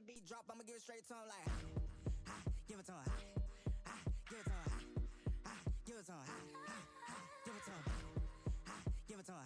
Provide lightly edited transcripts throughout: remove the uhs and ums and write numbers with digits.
beat drop, I'ma give it straight to him like, give it to him, give it to him, give it to him, give it to him, give it to him.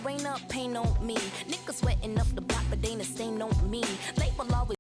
Rain up, pain on me. Niggas sweating up the block, but ain't a stain on me. Label always.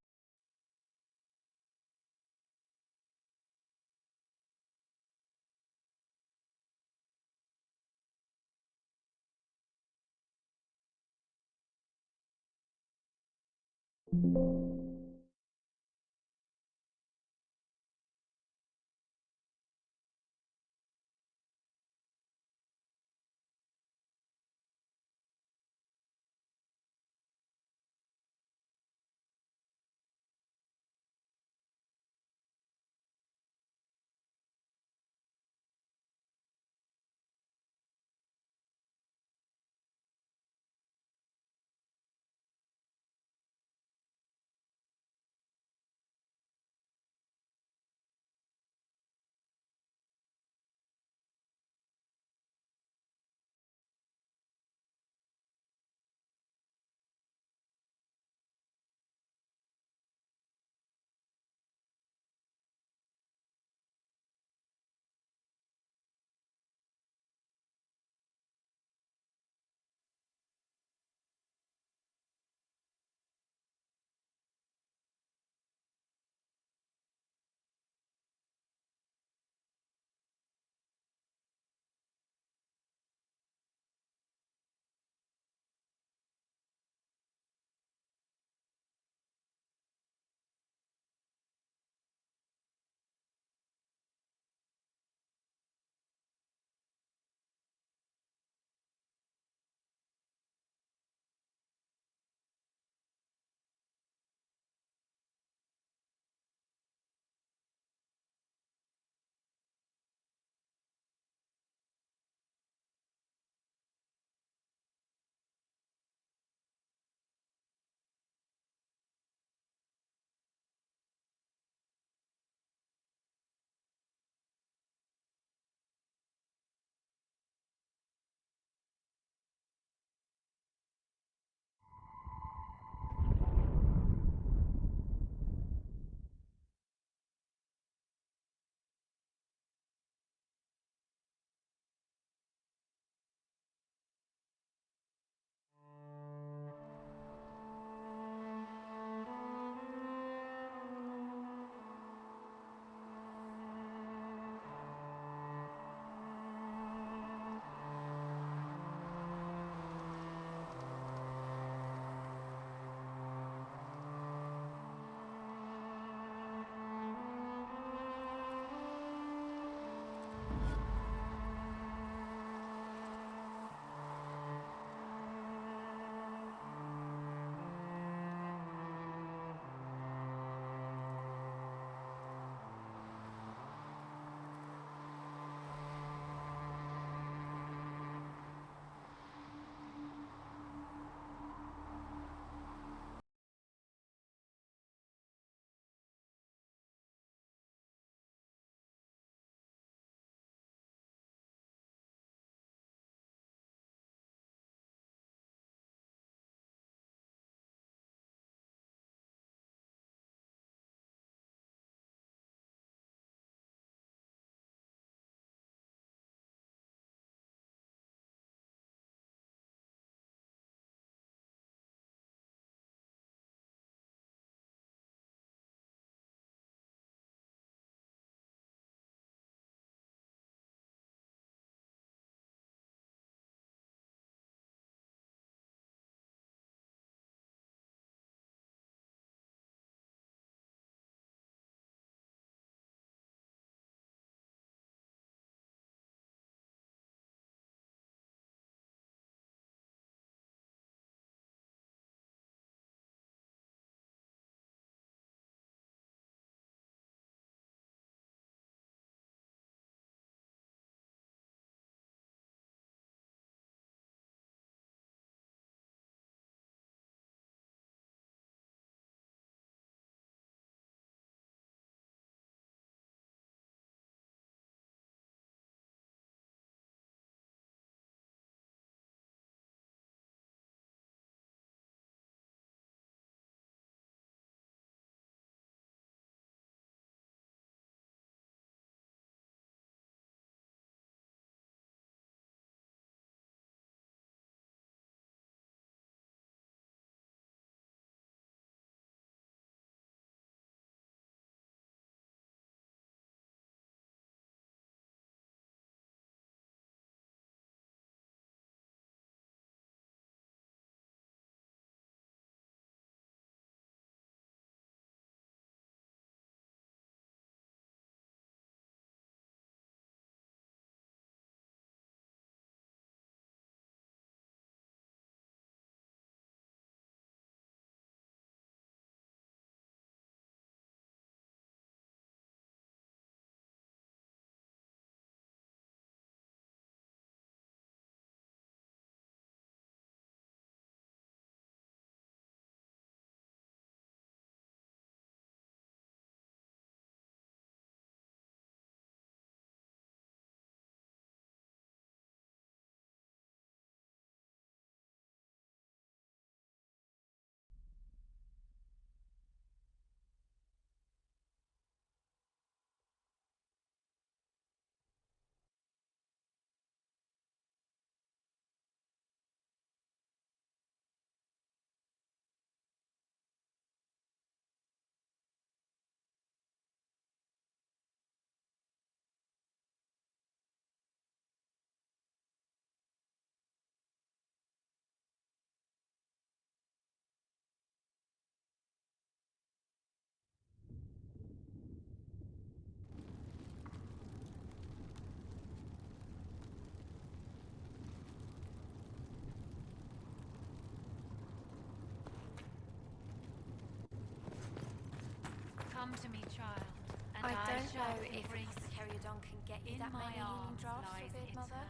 know if Apostle Caryodon can get you that many healing drafts, revered mother?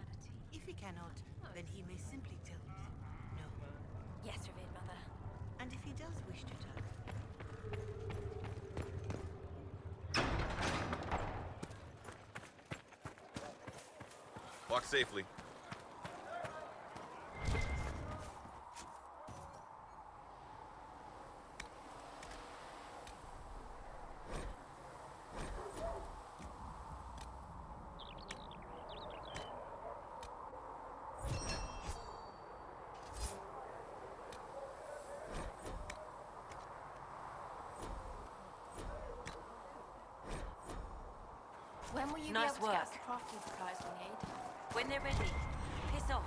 If he cannot, then he may simply tell us no. Yes, revered mother. And if he does wish to tell, Walk safely. When will you Nice be able to get us work. the crafting supplies we need? when they're ready, piss off.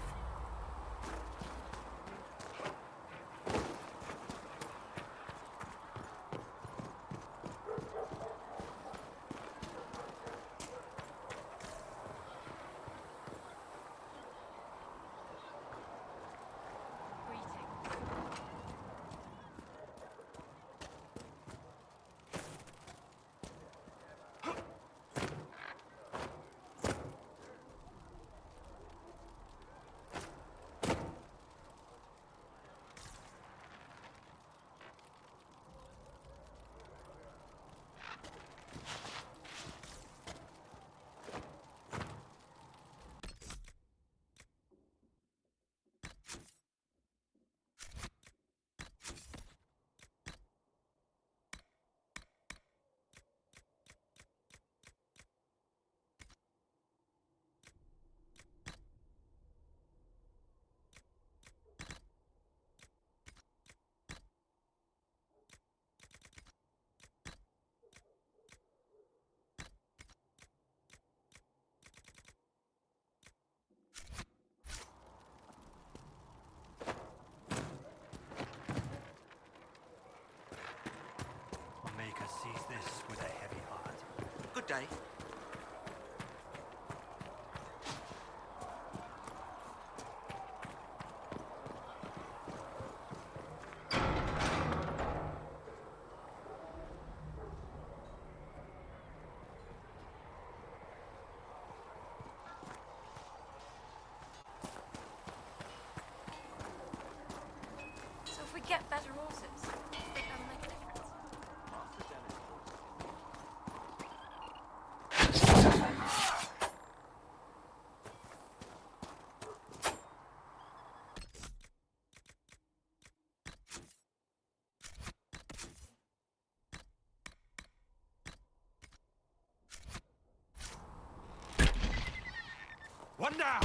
Maker sees this with a heavy heart. Good day. So if we get better horses, do you think that'll make a difference? One down!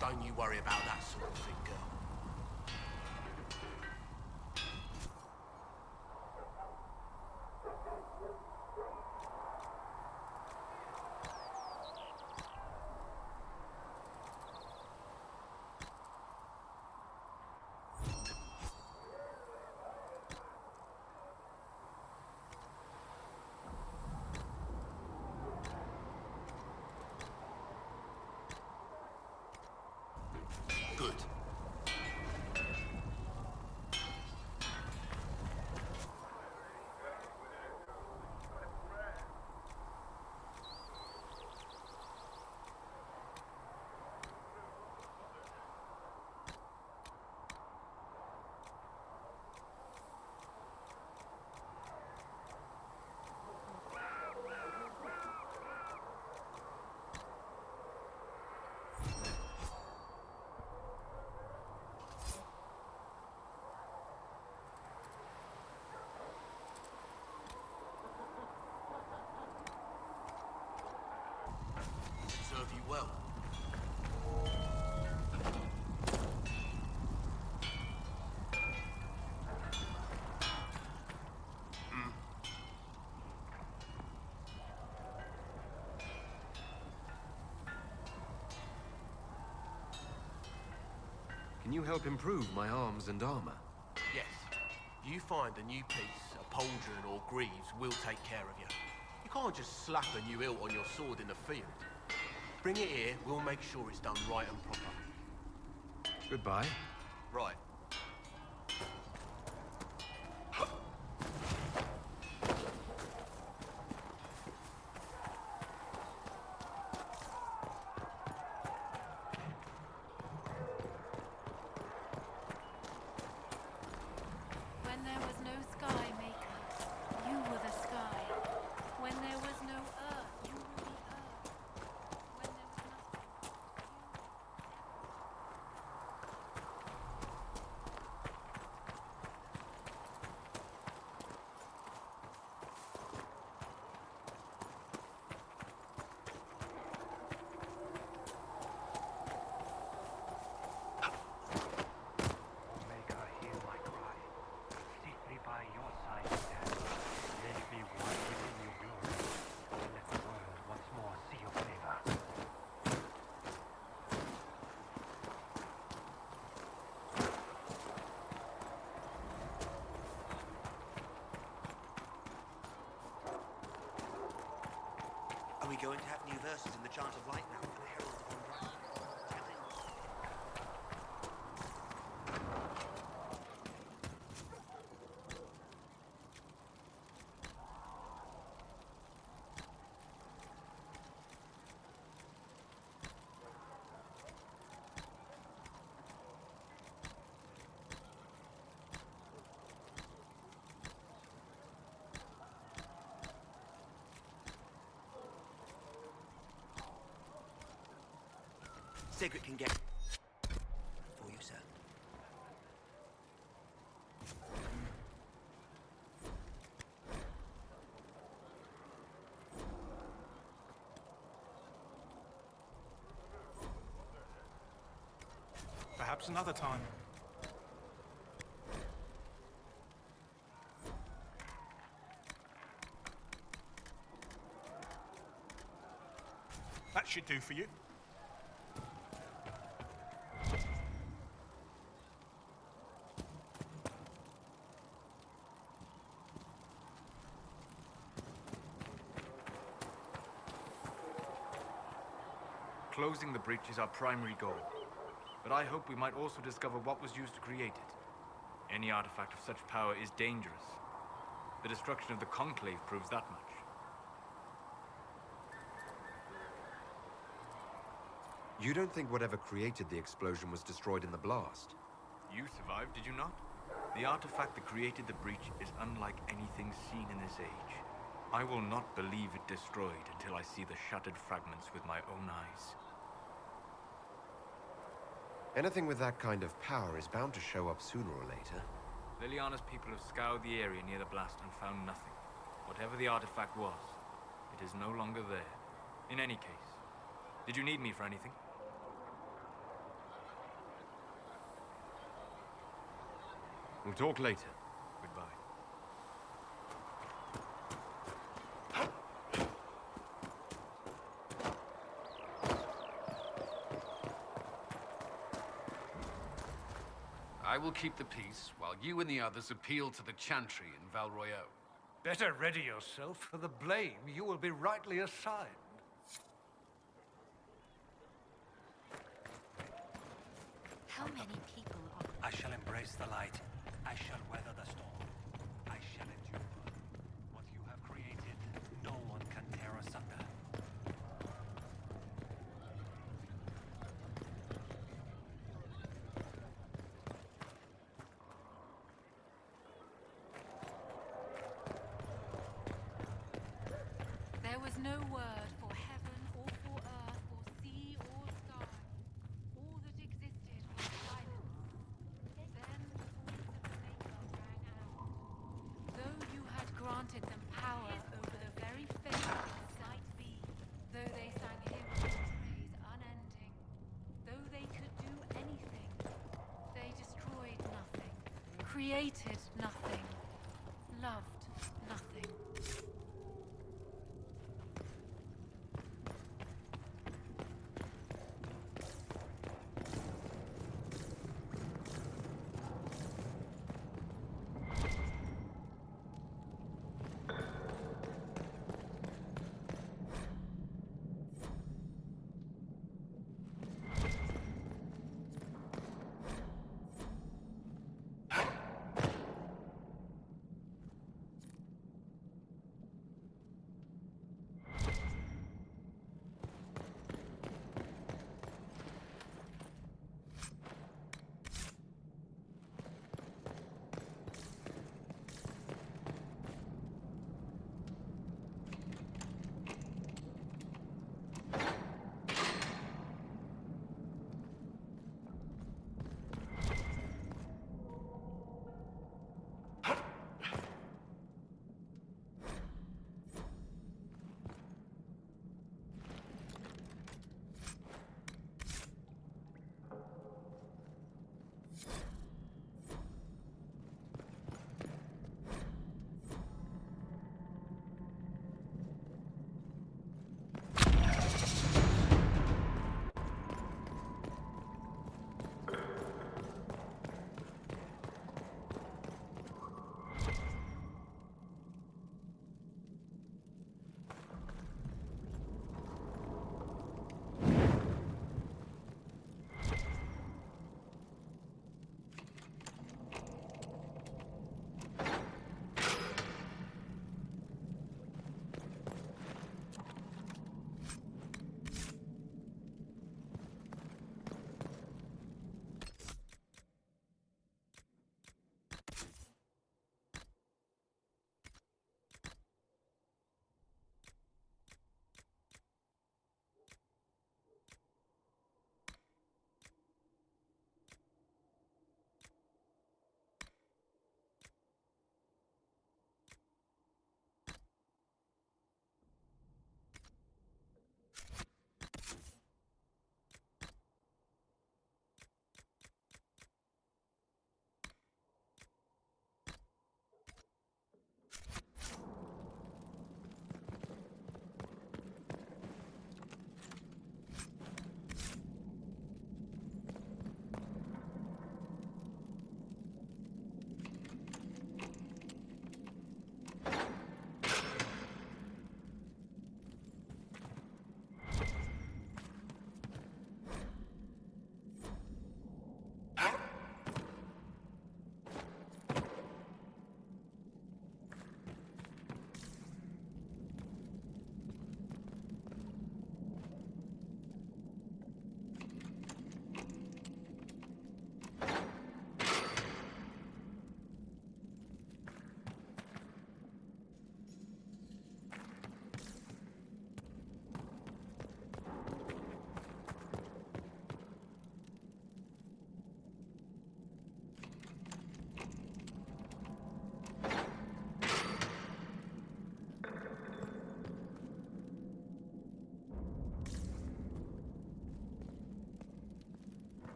Don't you worry about that sort of thing, girl. Good. Serve you well. Can you help improve my arms and armor? Yes. You find a new piece, a pauldron or greaves, we'll take care of you. You can't just slap a new hilt on your sword in the field. Bring it here, we'll make sure it's done right and proper. Goodbye. Right. When there was no sky maker, you were the sky. When there was no earth, you were the earth. When there was nothing, Make her hear my cry. Seat me by your side, Dad. Let me one within your glory. And let the world once more see your favor. Are we going to have new verses in the Chant of Light now for the Herald of Unrighteousness? Tell him. Sigrid can get for you, sir. Perhaps another time. That should do for you. Closing the breach is our primary goal. But I hope we might also discover what was used to create it. Any artifact of such power is dangerous. The destruction of the Conclave proves that much. You don't think whatever created the explosion was destroyed in the blast? You survived, did you not? The artifact that created the breach is unlike anything seen in this age. I will not believe it destroyed until I see the shattered fragments with my own eyes. Anything with that kind of power is bound to show up sooner or later. Liliana's people have scoured the area near the blast and found nothing. Whatever the artifact was, it is no longer there. In any case, did you need me for anything? We'll talk later. Goodbye. I will keep the peace while you and the others appeal to the Chantry in Val Royeaux. Better ready yourself for the blame you will be rightly assigned. How many people are... I shall embrace the light. I shall weather the storm. I shall endure. What you have created, no one can tear asunder. There was no word for heaven or for earth or sea or sky. All that existed was silence. Then the voice of the Maker rang out. Though you had granted them power over the very fate in sight be, though they sang hymns of praise unending, though they could do anything, they destroyed nothing, created nothing, loved nothing.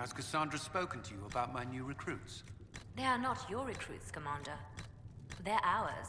Has Cassandra spoken to you about my new recruits? They are not your recruits, Commander. They're ours.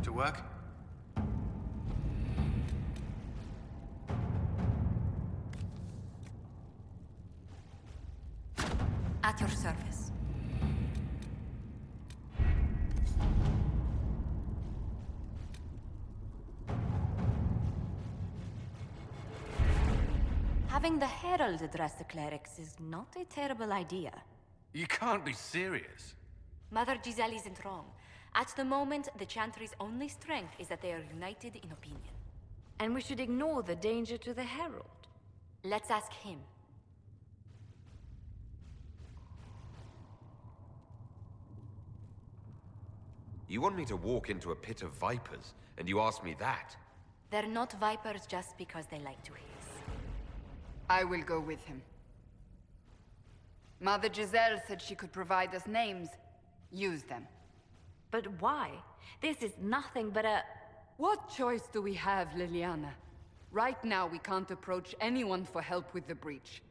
To work? At your service. Having the Herald address the clerics is not a terrible idea. You can't be serious. Mother Giselle isn't wrong. At the moment, the Chantry's only strength is that they are united in opinion. And we should ignore the danger to the Herald. Let's ask him. You want me to walk into a pit of vipers, and you ask me that? They're not vipers just because they like to hiss. I will go with him. Mother Giselle said she could provide us names. Use them. But why? This is nothing but a... What choice do we have, Leliana? Right now, we can't approach anyone for help with the breach.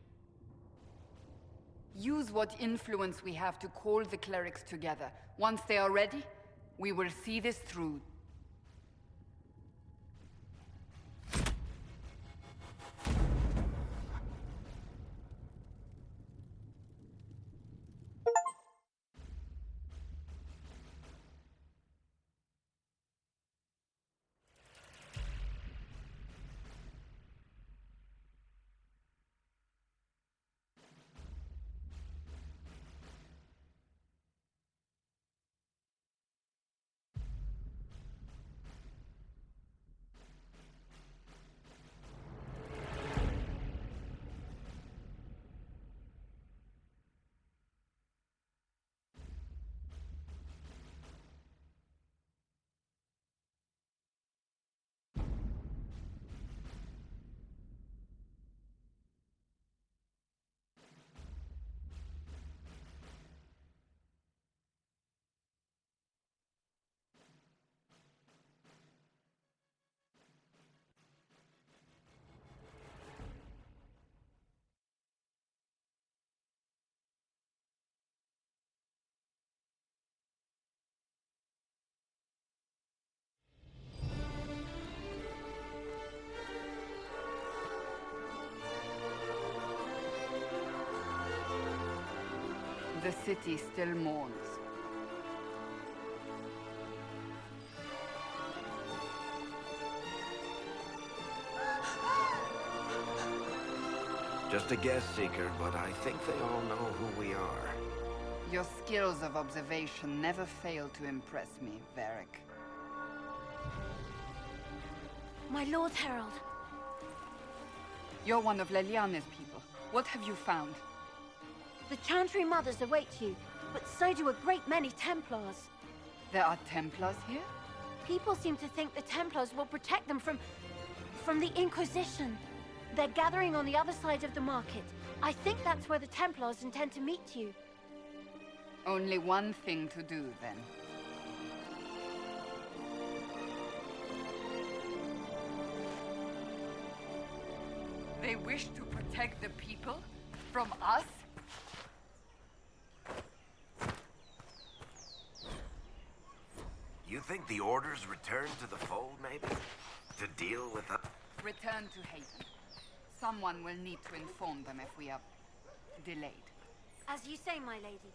Use what influence we have to call the clerics together. Once they are ready, we will see this through. The city still mourns. Just a guess, Seeker, but I think they all know who we are. Your skills of observation never fail to impress me, Varric. My Lord Herald. You're one of Leliana's people. What have you found? The Chantry Mothers await you, but so do a great many Templars. There are Templars here? People seem to think the Templars will protect them from the Inquisition. They're gathering on the other side of the market. I think that's where the Templars intend to meet you. Only one thing to do, then. They wish to protect the people? From us? You think the Order's return to the fold, maybe? To deal with us? Return to Haven. Someone will need to inform them if we are delayed. As you say, my lady.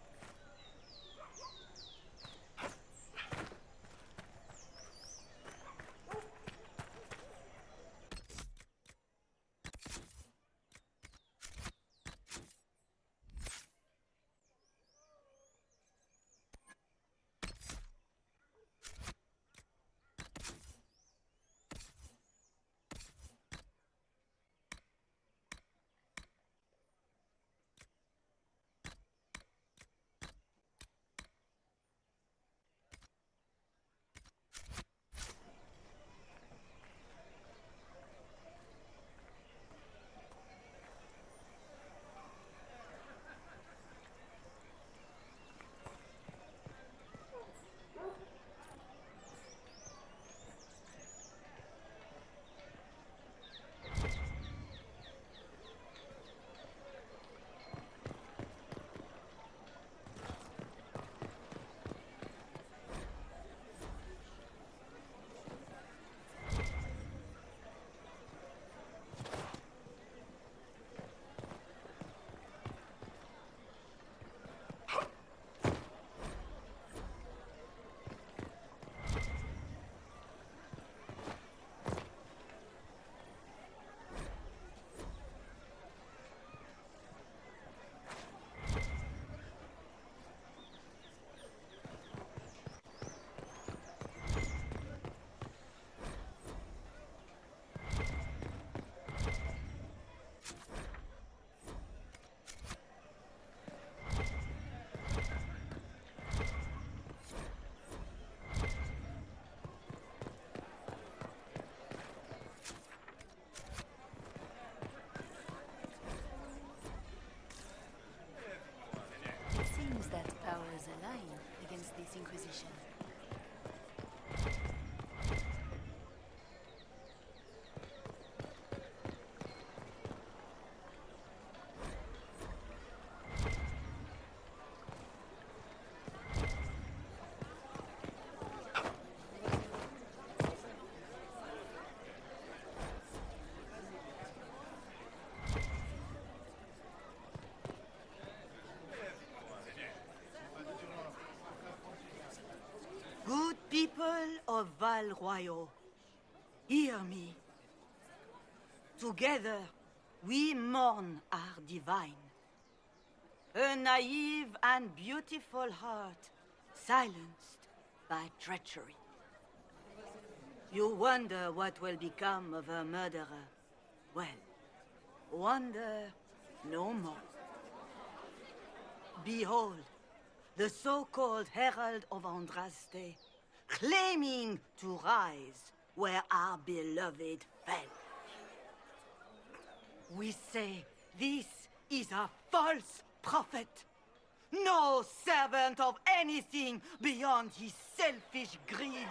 a line against this Inquisition. Good people of Val Royal, hear me. Together, we mourn our divine. A naive and beautiful heart, silenced by treachery. You wonder what will become of a murderer. Well, wonder no more. Behold, the so-called Herald of Andraste, claiming to rise where our beloved fell. We say this is a false prophet, no servant of anything beyond his selfish greed.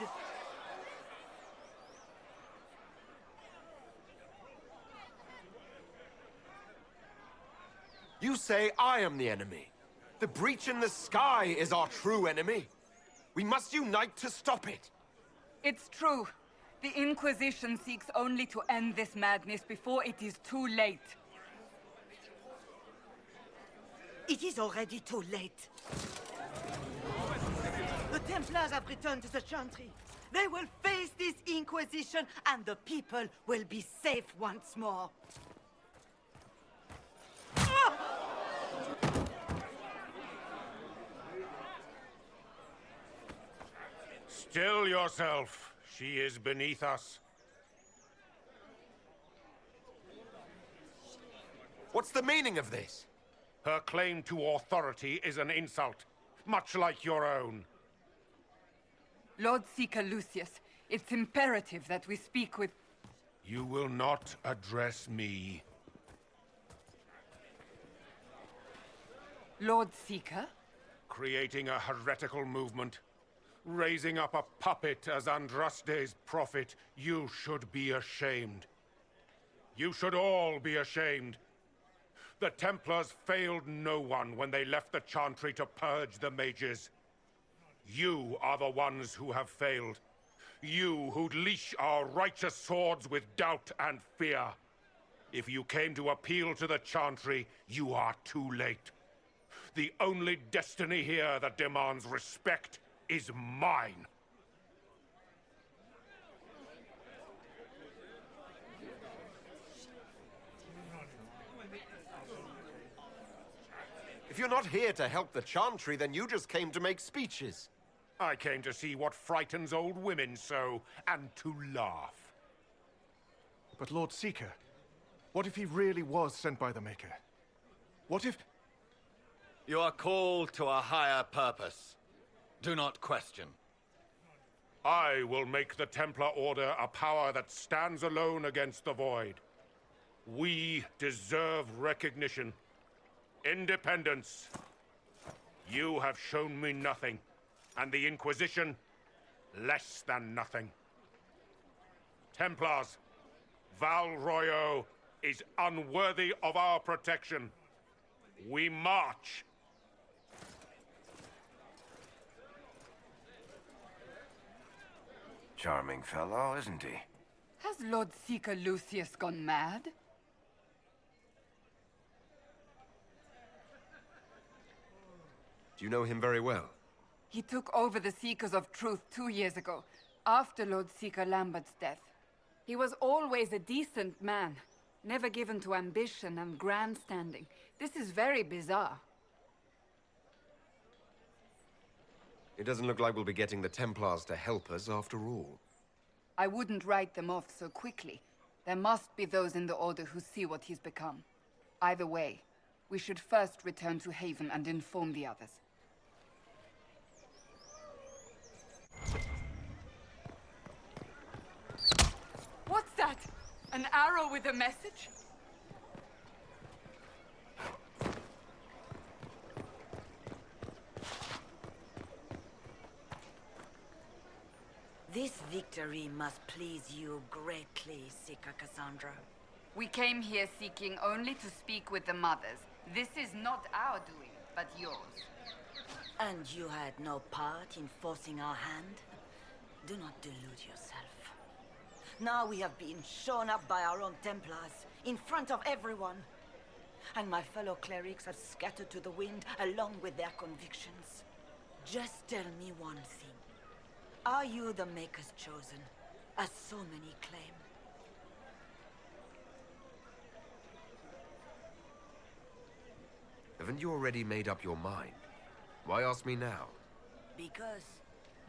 You say I am the enemy. The breach in the sky is our true enemy. We must unite to stop it. It's true. The Inquisition seeks only to end this madness before it is too late. It is already too late. The Templars have returned to the Chantry. They will face this Inquisition, and the people will be safe once more. Still yourself. She is beneath us. What's the meaning of this? Her claim to authority is an insult, much like your own. Lord Seeker Lucius, it's imperative that we speak with... You will not address me. Lord Seeker? Creating a heretical movement. Raising up a puppet as Andraste's prophet. You should be ashamed. You should all be ashamed. The Templars failed no one when they left the Chantry to purge the mages. You are the ones who have failed. You who'd leash our righteous swords with doubt and fear. If you came to appeal to the Chantry, you are too late. The only destiny here that demands respect is mine. If you're not here to help the Chantry, then you just came to make speeches. I came to see what frightens old women so, and to laugh. But Lord Seeker, what if he really was sent by the Maker? What if... You are called to a higher purpose. Do not question. I will make the Templar Order a power that stands alone against the Void. We deserve recognition. Independence. You have shown me nothing, and the Inquisition, less than nothing. Templars, Val Royeaux is unworthy of our protection. We march. Charming fellow, isn't he? Has Lord Seeker Lucius gone mad? Do you know him very well? He took over the Seekers of Truth 2 years ago, after Lord Seeker Lambert's death. He was always a decent man, never given to ambition and grandstanding. This is very bizarre. It doesn't look like we'll be getting the Templars to help us after all. I wouldn't write them off so quickly. There must be those in the Order who see what he's become. Either way, we should first return to Haven and inform the others. What's that? An arrow with a message? This victory must please you greatly, Seeker Cassandra. We came here seeking only to speak with the mothers. This is not our doing, but yours. And you had no part in forcing our hand? Do not delude yourself. Now we have been shown up by our own Templars, in front of everyone. And my fellow clerics have scattered to the wind along with their convictions. Just tell me one thing. Are you the Maker's chosen, as so many claim? Haven't you already made up your mind? Why ask me now? Because,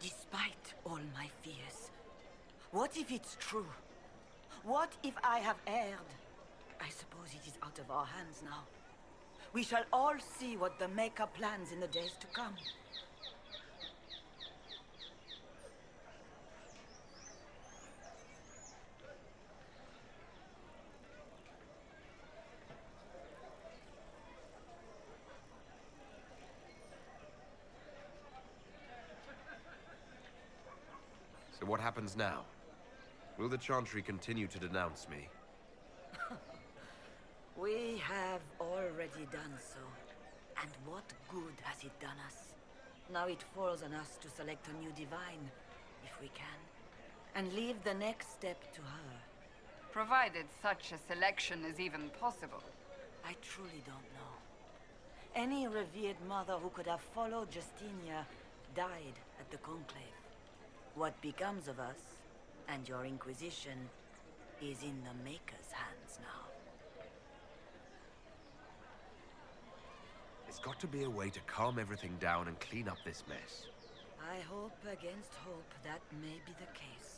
despite all my fears, what if it's true? What if I have erred? I suppose it is out of our hands now. We shall all see what the Maker plans in the days to come. So what happens now? Will the Chantry continue to denounce me? We have already done so. And what good has it done us? Now it falls on us to select a new divine, if we can. And leave the next step to her. Provided such a selection is even possible. I truly don't know. Any revered mother who could have followed Justinia died at the Conclave. What becomes of us, and your Inquisition, is in the Maker's hands now. There's got to be a way to calm everything down and clean up this mess. I hope against hope that may be the case.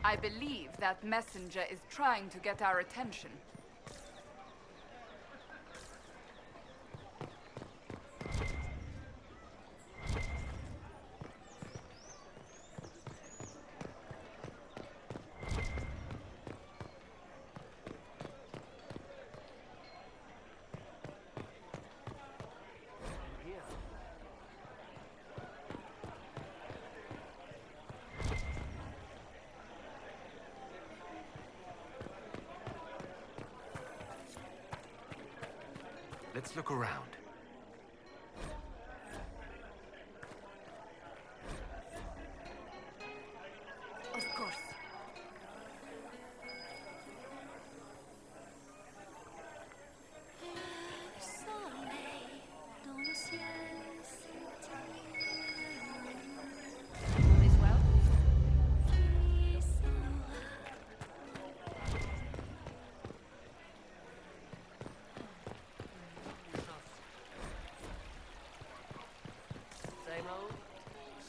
I believe that messenger is trying to get our attention. Let's look around. Of course.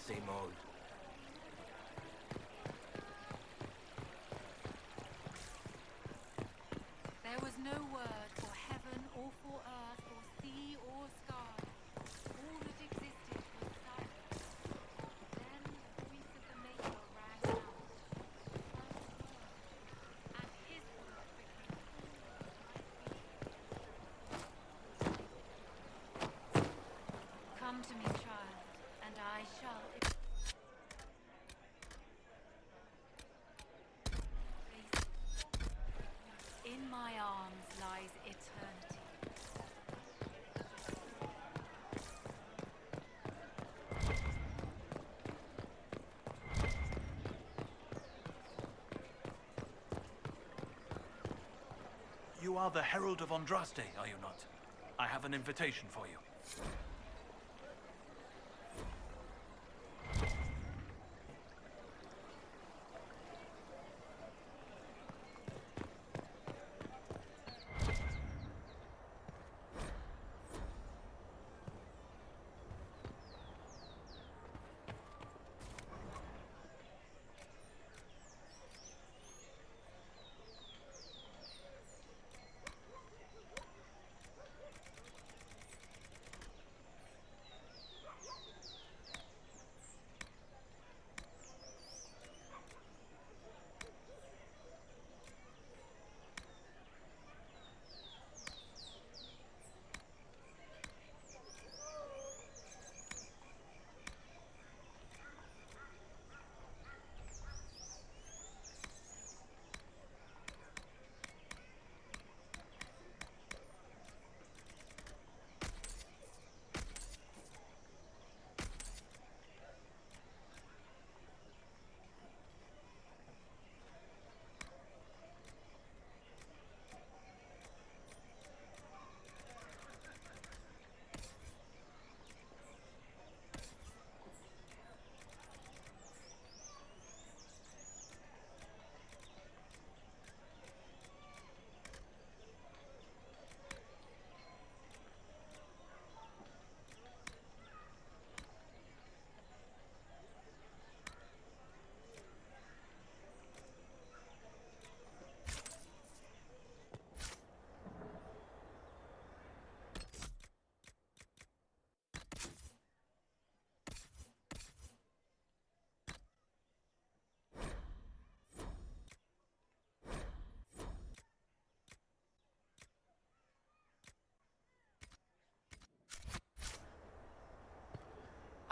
Same old. There was no word for heaven or for earth or sea or sky. All that existed was silence. Then the voice of the Maker rang out. And his word became all that might be. You are the Herald of Andraste, are you not? I have an invitation for you.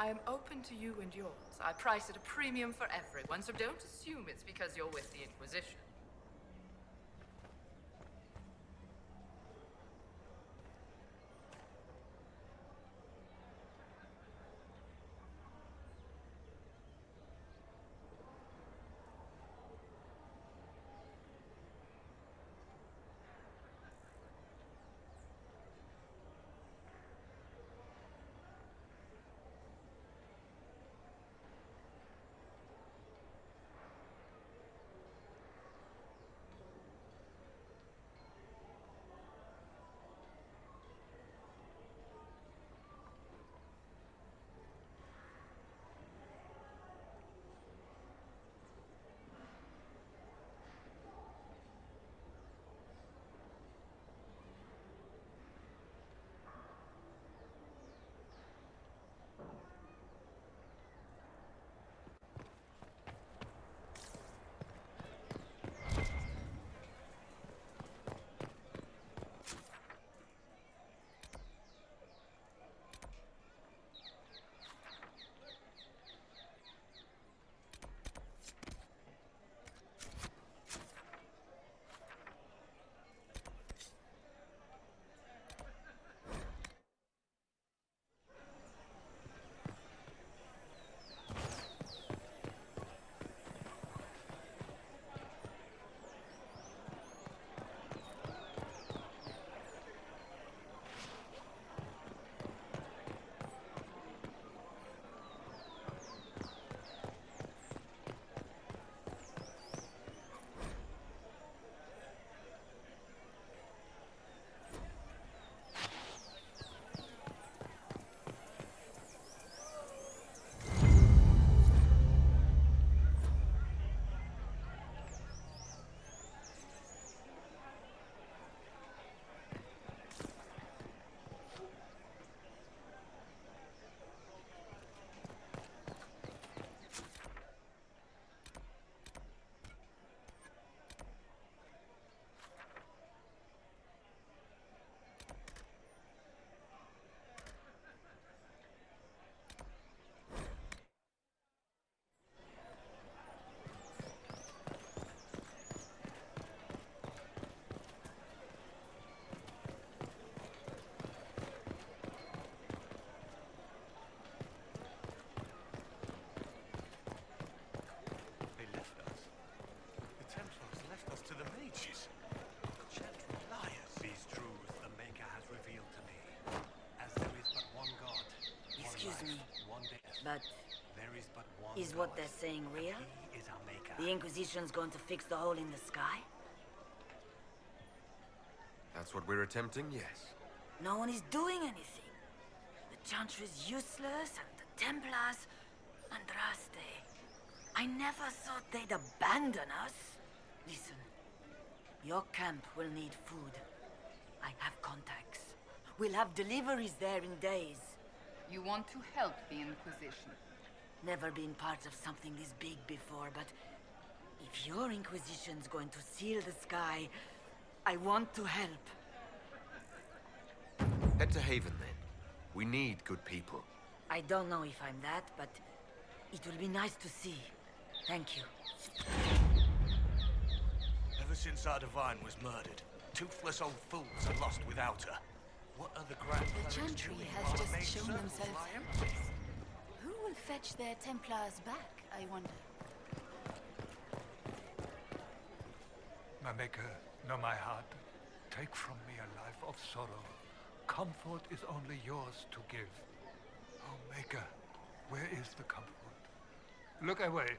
I am open to you and yours. I price at a premium for everyone, so don't assume it's because you're with the Inquisition. But There is but one is what God. they're saying real? He is our maker. The Inquisition's going to fix the hole in the sky? That's what we're attempting, yes. No one is doing anything. The Chantry is useless, and the Templars... Andraste. I never thought they'd abandon us. Listen, your camp will need food. I have contacts. We'll have deliveries there in days. You want to help the Inquisition? Never been part of something this big before, but if your Inquisition's going to seal the sky, I want to help. Head to Haven, then. We need good people. I don't know if I'm that, but it will be nice to see. Thank you. Ever since our divine was murdered, toothless old fools are lost without her. What are the Grand The Clerics Chantry doing has while just the maid shown circles themselves lie helpless. Who will fetch their Templars back, I wonder? My maker, know my heart. Take from me a life of sorrow. Comfort is only yours to give. Oh, maker, where is the comfort? Look away.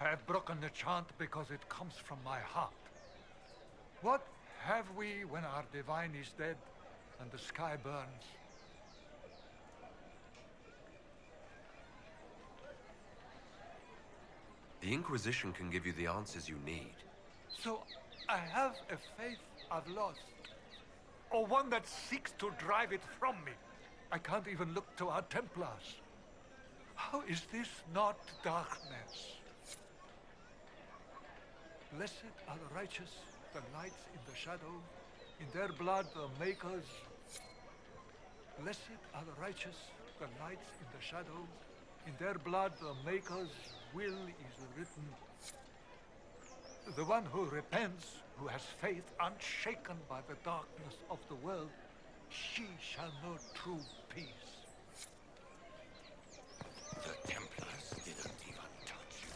I have broken the chant because it comes from my heart. What have we when our divine is dead and the sky burns? The Inquisition can give you the answers you need. So I have a faith I've lost, or one that seeks to drive it from me. I can't even look to our Templars. How is this not darkness? Blessed are the righteous, the lights in the shadow. In their blood the makers. Blessed are the righteous, the lights in the shadow. In their blood the makers' will is written. The one who repents, who has faith unshaken by the darkness of the world, she shall know true peace. The Templars didn't even touch you.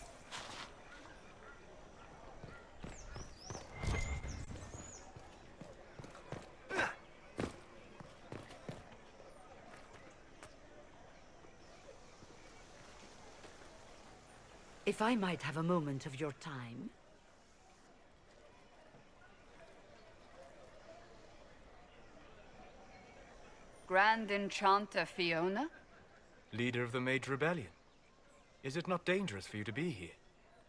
If I might have a moment of your time. Grand Enchanter Fiona? Leader of the Mage Rebellion. Is it not dangerous for you to be here?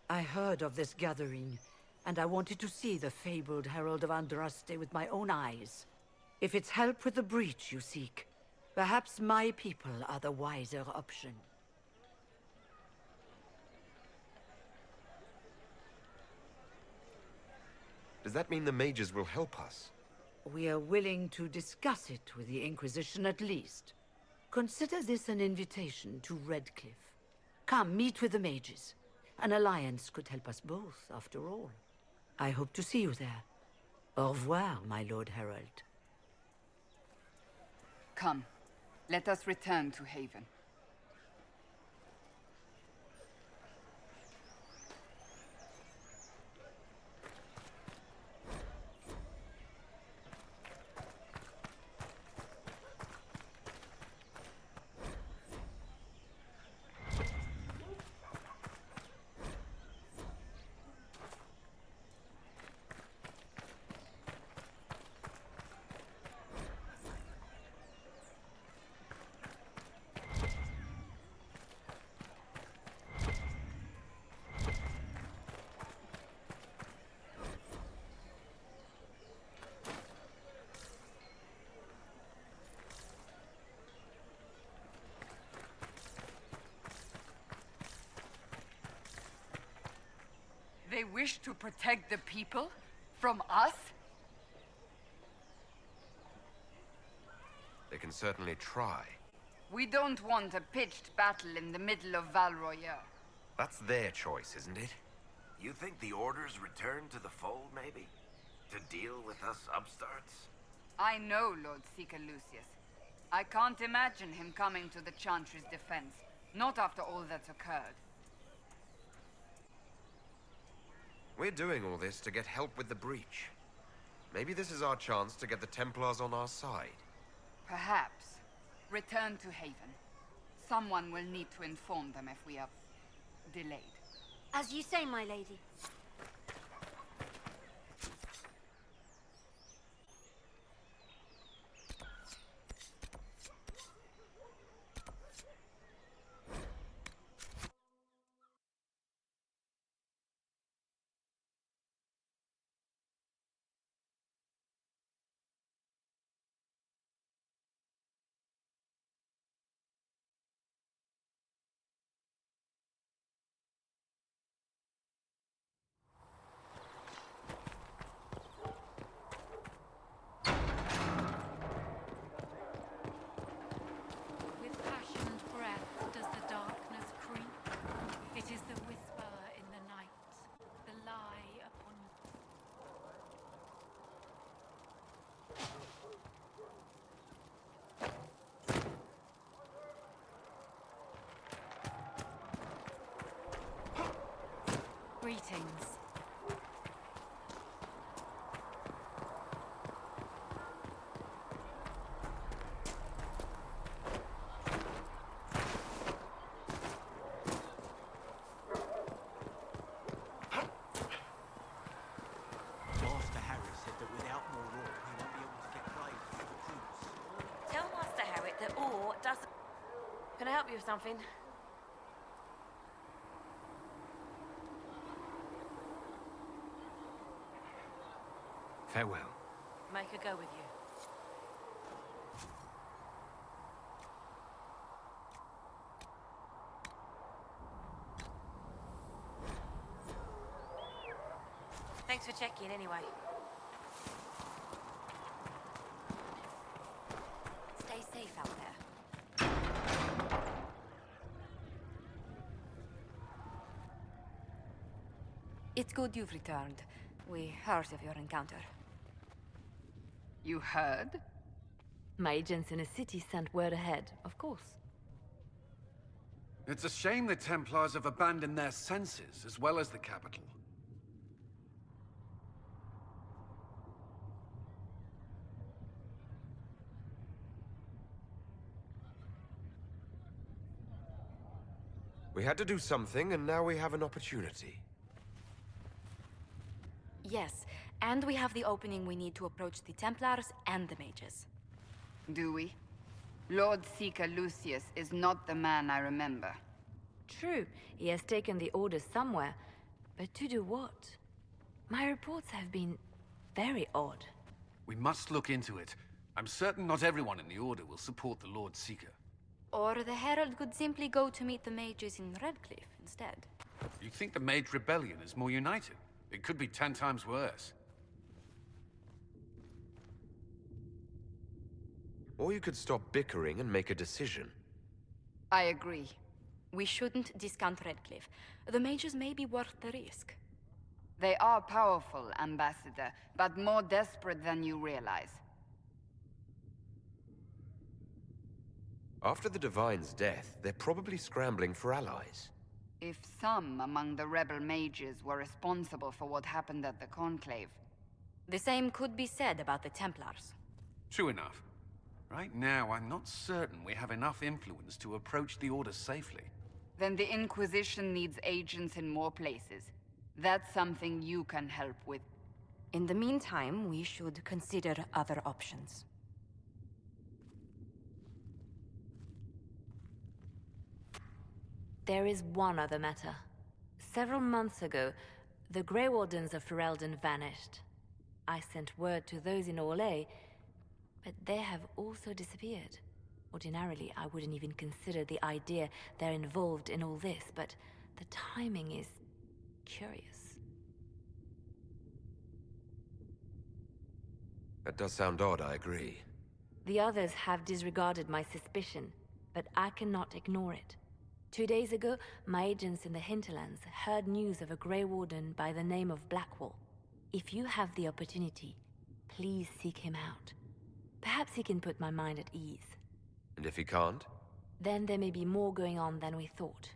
I heard of this gathering, and I wanted to see the fabled Herald of Andraste with my own eyes. If it's help with the breach you seek, perhaps my people are the wiser option. Does that mean the mages will help us? We are willing to discuss it with the Inquisition at least. Consider this an invitation to Redcliffe. Come, meet with the mages. An alliance could help us both, after all. I hope to see you there. Au revoir, my Lord Herald. Come, let us return to Haven. They wish to protect the people? From us? They can certainly try. We don't want a pitched battle in the middle of Val Royeaux. That's their choice, isn't it? You think the Order's return to the fold, maybe? To deal with us upstarts? I know Lord Seeker Lucius. I can't imagine him coming to the Chantry's defense. Not after all that's occurred. We're doing all this to get help with the breach. Maybe this is our chance to get the Templars on our side. Perhaps. Return to Haven. Someone will need to inform them if we are delayed. As you say, my lady. With passioned breath does the darkness creep. It is the whisper in the night, the lie upon greetings. Master Harry said that without more ore, we won't be able to get prizes for the cruise. Tell Master Harriet that ore doesn't... Can I help you with something? Farewell. Make her go with you. Thanks for checking anyway. Stay safe out there. It's good you've returned. We heard of your encounter. You heard? My agents in the city sent word ahead, of course. It's a shame the Templars have abandoned their senses, as well as the capital. We had to do something, and now we have an opportunity. Yes, and we have the opening we need to approach the Templars and the mages. Do we? Lord Seeker Lucius is not the man I remember. True, he has taken the orders somewhere, but to do what? My reports have been very odd. We must look into it. I'm certain not everyone in the Order will support the Lord Seeker. Or the Herald could simply go to meet the mages in Redcliffe instead. You think the Mage Rebellion is more united? It could be 10 times worse. Or you could stop bickering and make a decision. I agree. We shouldn't discount Redcliffe. The mages may be worth the risk. They are powerful, Ambassador, but more desperate than you realize. After the Divine's death, they're probably scrambling for allies. If some among the rebel mages were responsible for what happened at the Conclave. The same could be said about the Templars. True enough. Right now, I'm not certain we have enough influence to approach the Order safely. Then the Inquisition needs agents in more places. That's something you can help with. In the meantime, we should consider other options. There is one other matter. Several months ago, the Grey Wardens of Ferelden vanished. I sent word to those in Orlais, but they have also disappeared. Ordinarily, I wouldn't even consider the idea they're involved in all this, but the timing is curious. That does sound odd, I agree. The others have disregarded my suspicion, but I cannot ignore it. 2 days ago, my agents in the hinterlands heard news of a Grey Warden by the name of Blackwall. If you have the opportunity, please seek him out. Perhaps he can put my mind at ease. And if he can't? Then there may be more going on than we thought.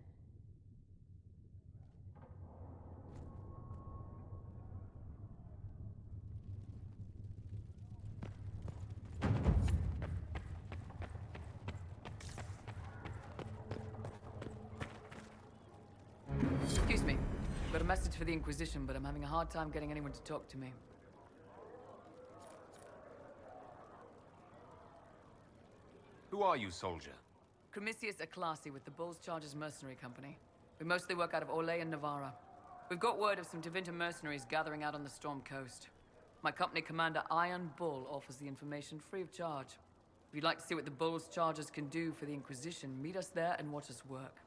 message for the Inquisition, but I'm having a hard time getting anyone to talk to me. Who are you, soldier? Cremisius Aclasi with the Bulls Chargers Mercenary Company. We mostly work out of Orlais and Navarra. We've got word of some Tevinter mercenaries gathering out on the Storm Coast. My company commander, Iron Bull, offers the information free of charge. If you'd like to see what the Bulls Chargers can do for the Inquisition, meet us there and watch us work.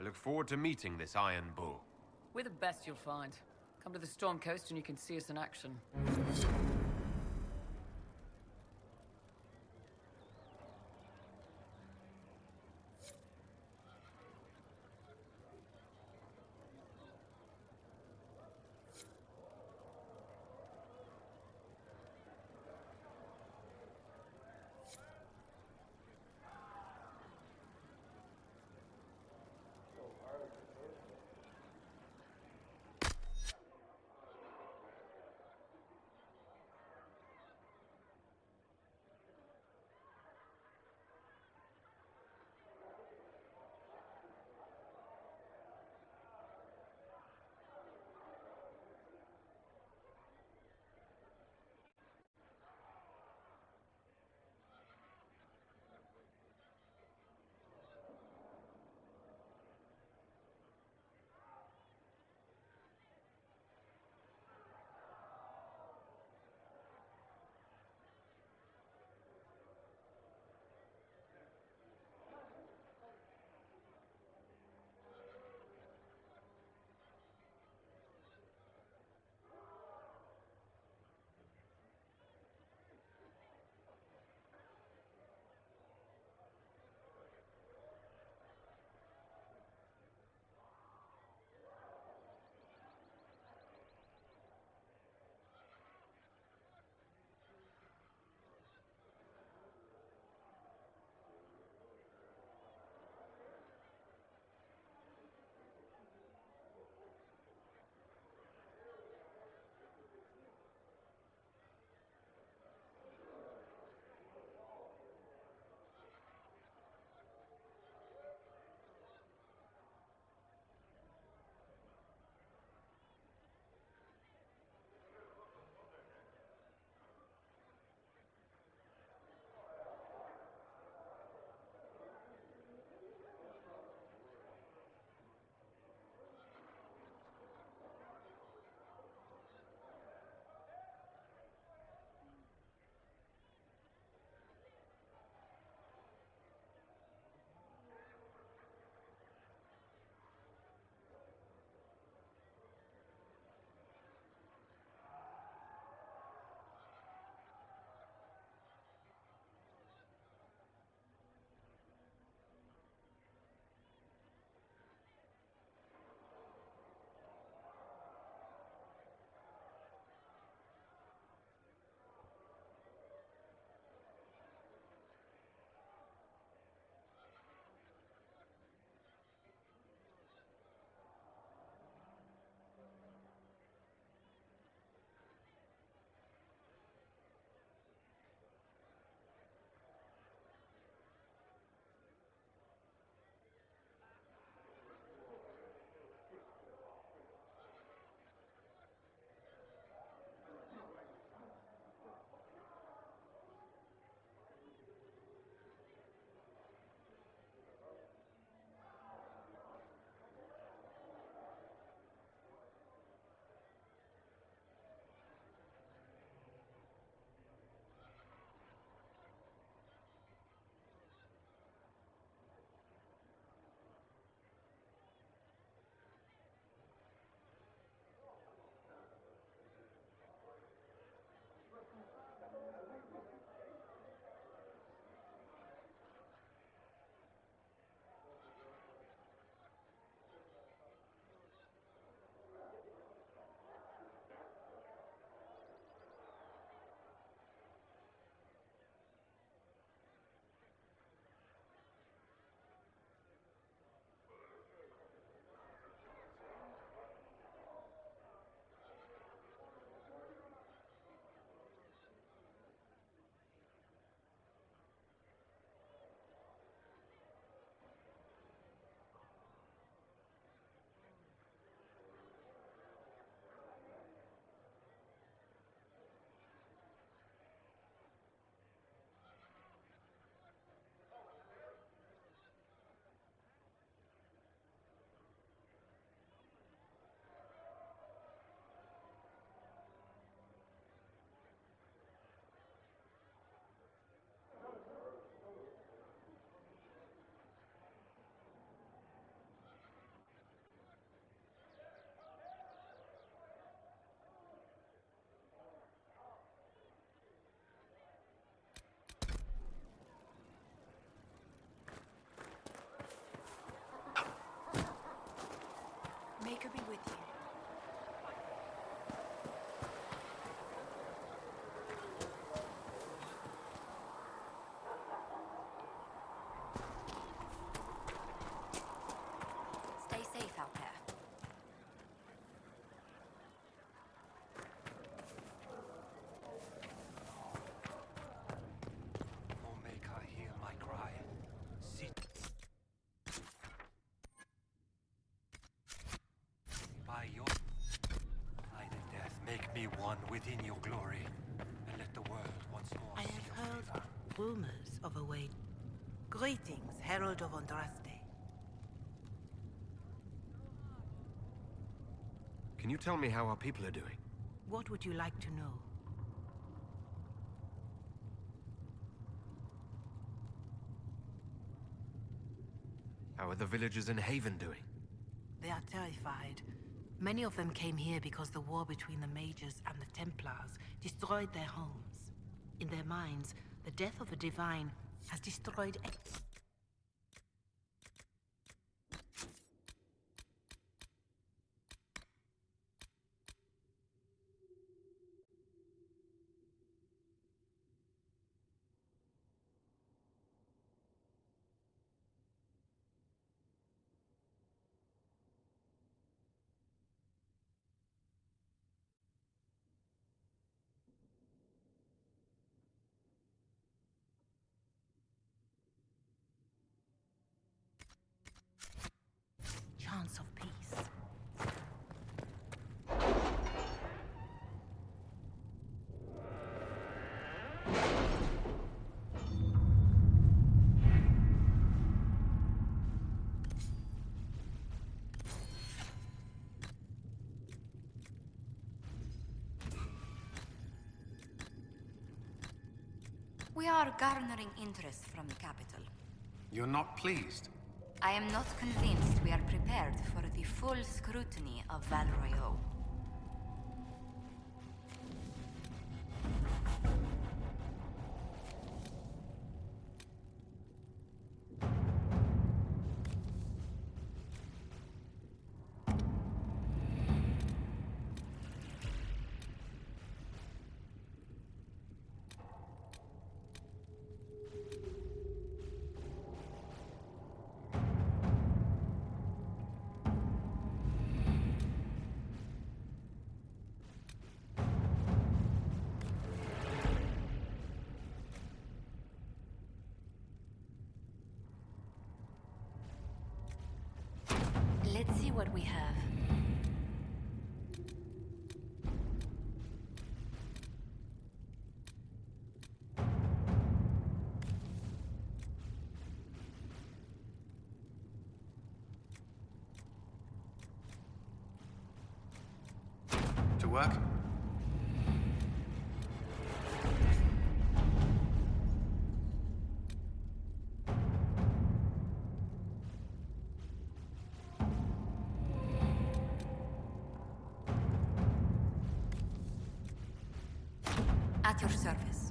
I look forward to meeting this Iron Bull. We're the best you'll find. Come to the Storm Coast and you can see us in action. within your glory, and let the world once more I see have your heard favor. rumors of a way. Greetings, Herald of Andraste. Can you tell me how our people are doing? What would you like to know? How are the villagers in Haven doing? They are terrified. Many of them came here because the war between the Mages and the Templars destroyed their homes. In their minds, the death of the Divine has destroyed chance of peace. We are garnering interest from the capital. You're not pleased? I am not convinced we are prepared for the full scrutiny of Val Royeaux. Let's see what we have. To work? At your service.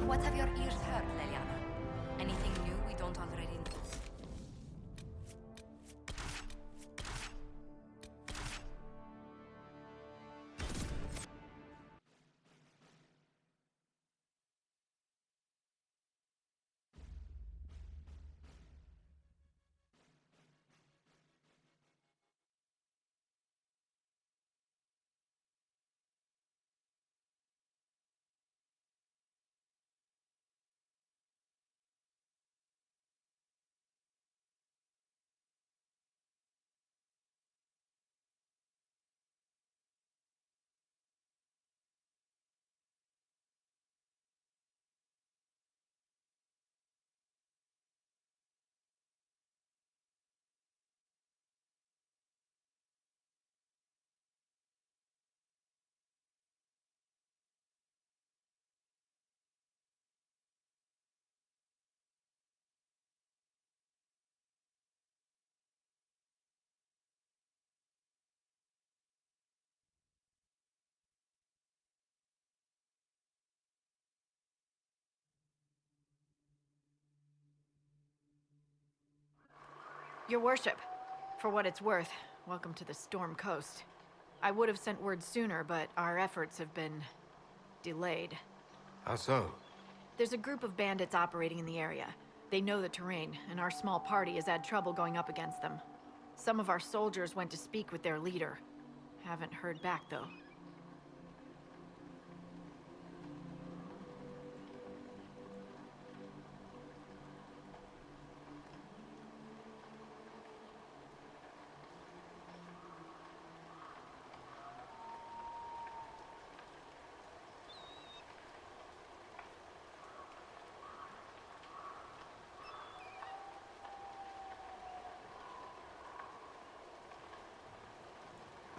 What have your ears heard, Leliana? Anything new we don't already know? Your worship, for what it's worth, welcome to the Storm Coast. I would have sent word sooner, but our efforts have been delayed. How so? There's a group of bandits operating in the area. They know the terrain, and our small party has had trouble going up against them. Some of our soldiers went to speak with their leader. Haven't heard back, though.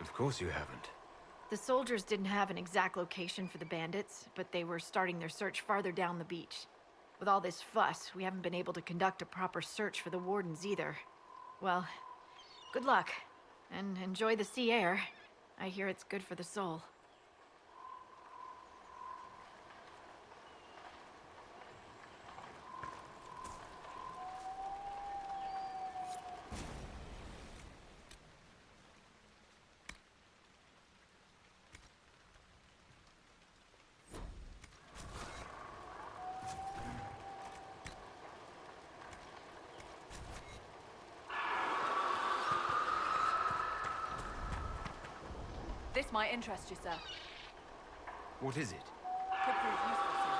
Of course you haven't. The soldiers didn't have an exact location for the bandits, but they were starting their search farther down the beach. With all this fuss, we haven't been able to conduct a proper search for the wardens either. Well, good luck, and enjoy the sea air. I hear it's good for the soul. This might interest you, sir. What is it? Could prove useful, sir.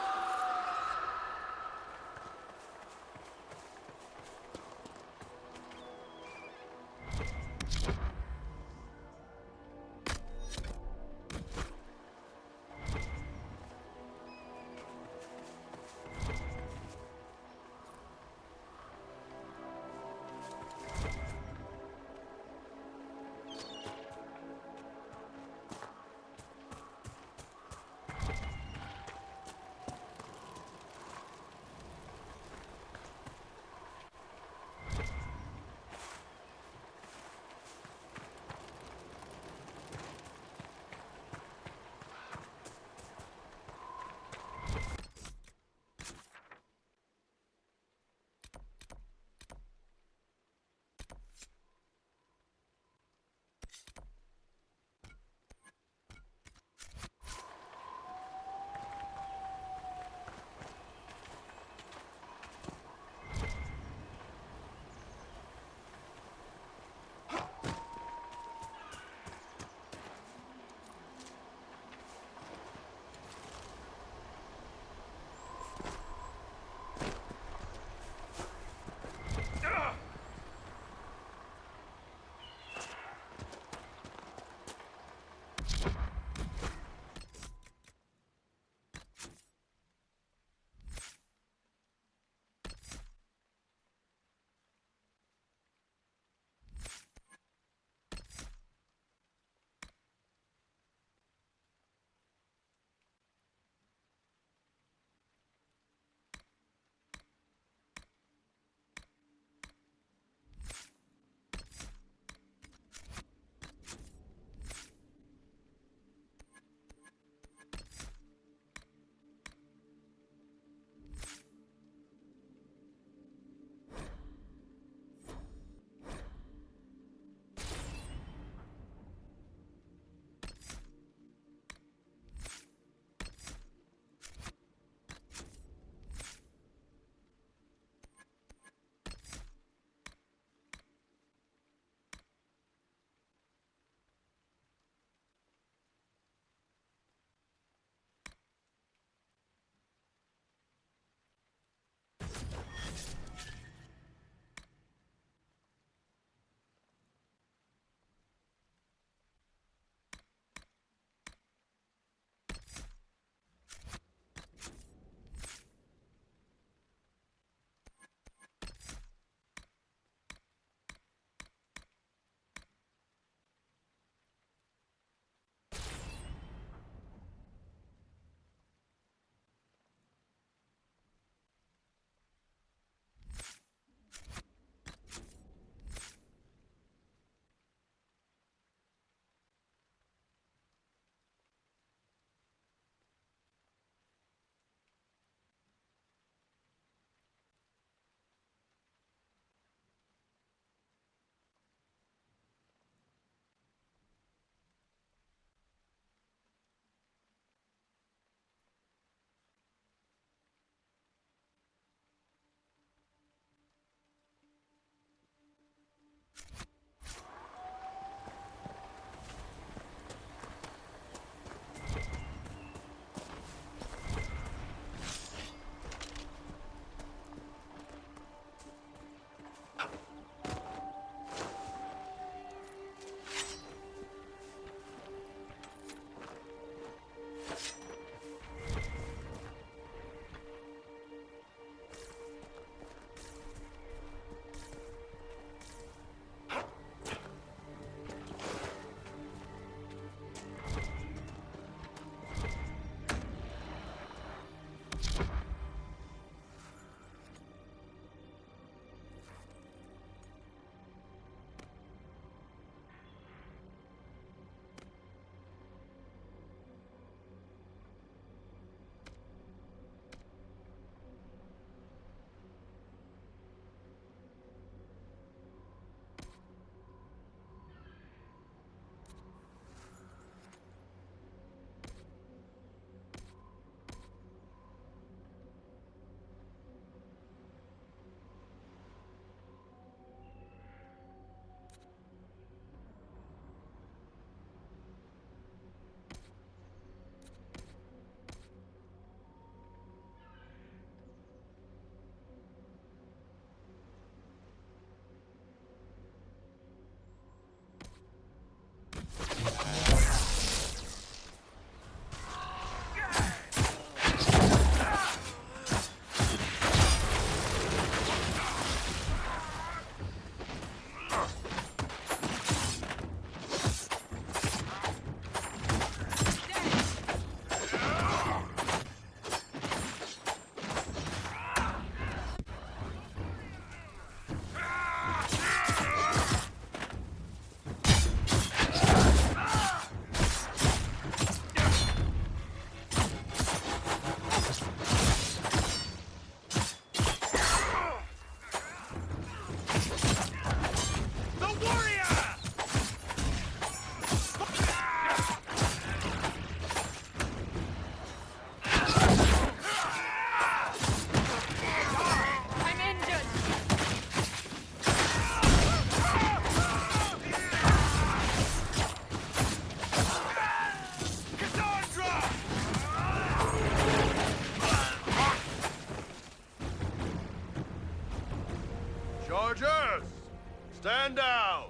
Chargers! Stand down!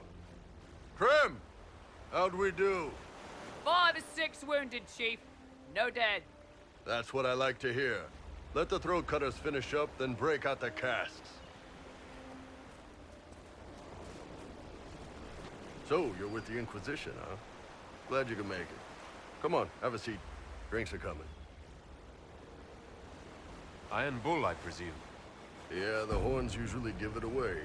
Krim! How'd we do? 5 or 6 wounded, Chief. No dead. That's what I like to hear. Let the throat cutters finish up, then break out the casks. So, you're with the Inquisition, huh? Glad you could make it. Come on, have a seat. Drinks are coming. Iron Bull, I presume. Yeah, the horns usually give it away.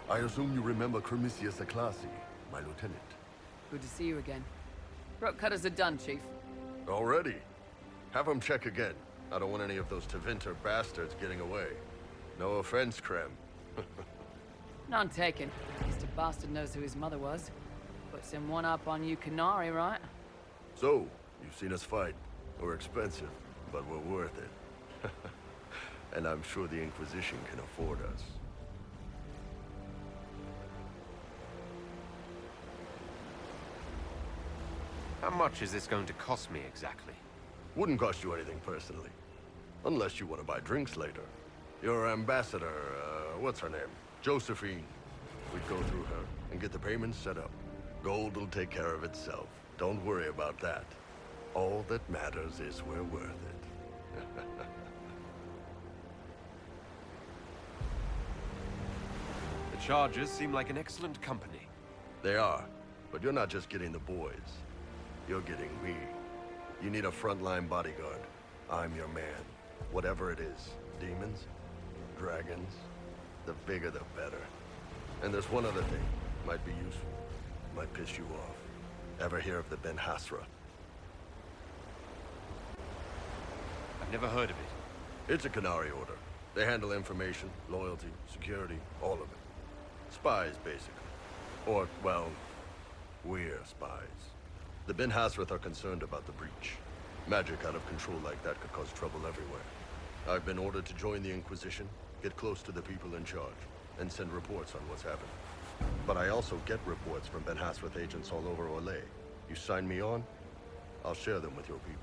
I assume you remember Cremisius Aclassi, my lieutenant. Good to see you again. Throat cutters are done, Chief. Already? Have them check again. I don't want any of those Tevinter bastards getting away. No offense, Krem. None taken. At least a bastard knows who his mother was. Puts him one up on you Canary, right? So, you've seen us fight. We're expensive, but we're worth it. And I'm sure the Inquisition can afford us. How much is this going to cost me exactly? Wouldn't cost you anything personally. Unless you want to buy drinks later. Your ambassador, what's her name? Josephine. We'd go through her and get the payments set up. Gold will take care of itself. Don't worry about that. All that matters is we're worth it. The Chargers seem like an excellent company. They are, but you're not just getting the boys. You're getting me. You need a frontline bodyguard. I'm your man. Whatever it is. Demons? Dragons? The bigger the better. And there's one other thing. Might be useful. Might piss you off. Ever hear of the Ben Hasra? I've never heard of it. It's a Canary order. They handle information, loyalty, security, all of it. Spies, basically. Or, well, We're spies. The Ben Hasrath are concerned about the breach. Magic out of control like that could cause trouble everywhere. I've been ordered to join the Inquisition, get close to the people in charge, and send reports on what's happening. But I also get reports from Ben Hasrath agents all over Orlais. You sign me on, I'll share them with your people.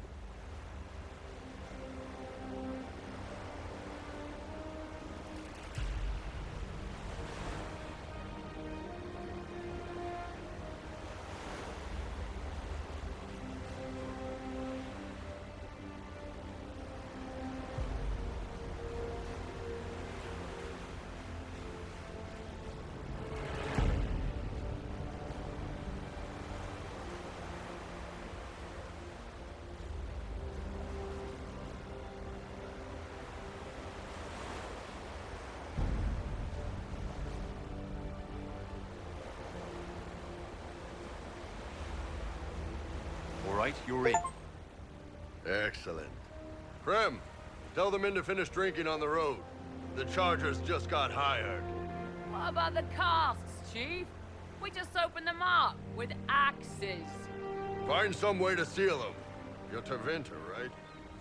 All right, you're in. Excellent. Prem, tell the men to finish drinking on the road. The Chargers just got hired. What about the casks, Chief? We just opened them up with axes. Find some way to seal them. You're Tevinter, right?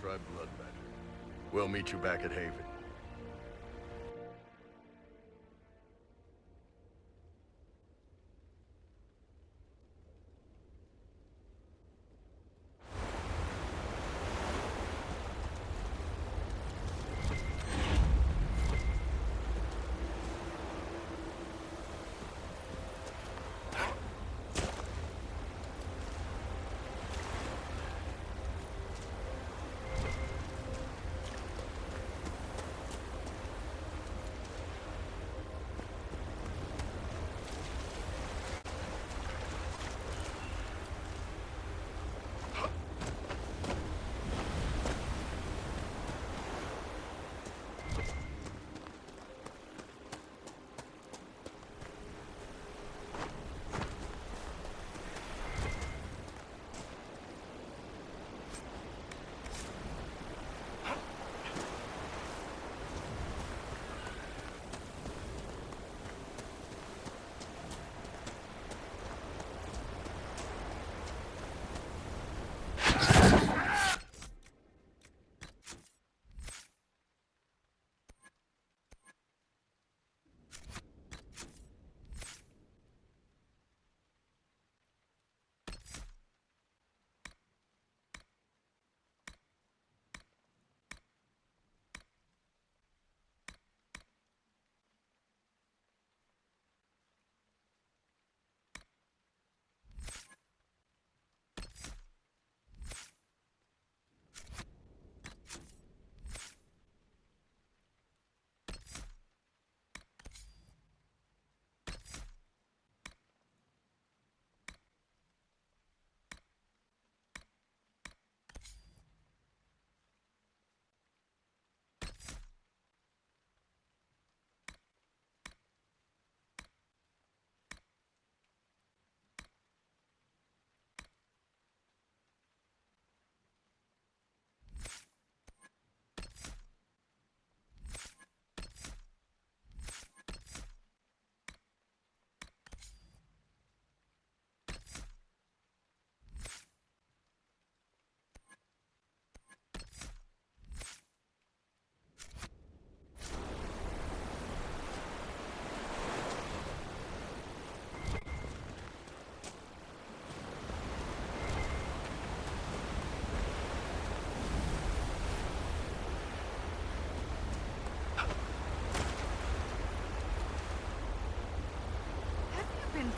Try blood magic. We'll meet you back at Haven.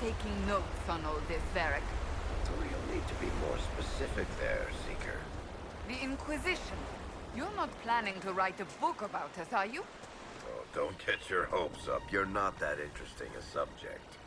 Taking notes on all this, Varric. So you'll need to be more specific there, Seeker. The Inquisition. You're not planning to write a book about us, are you? Oh, don't get your hopes up. You're not that interesting a subject.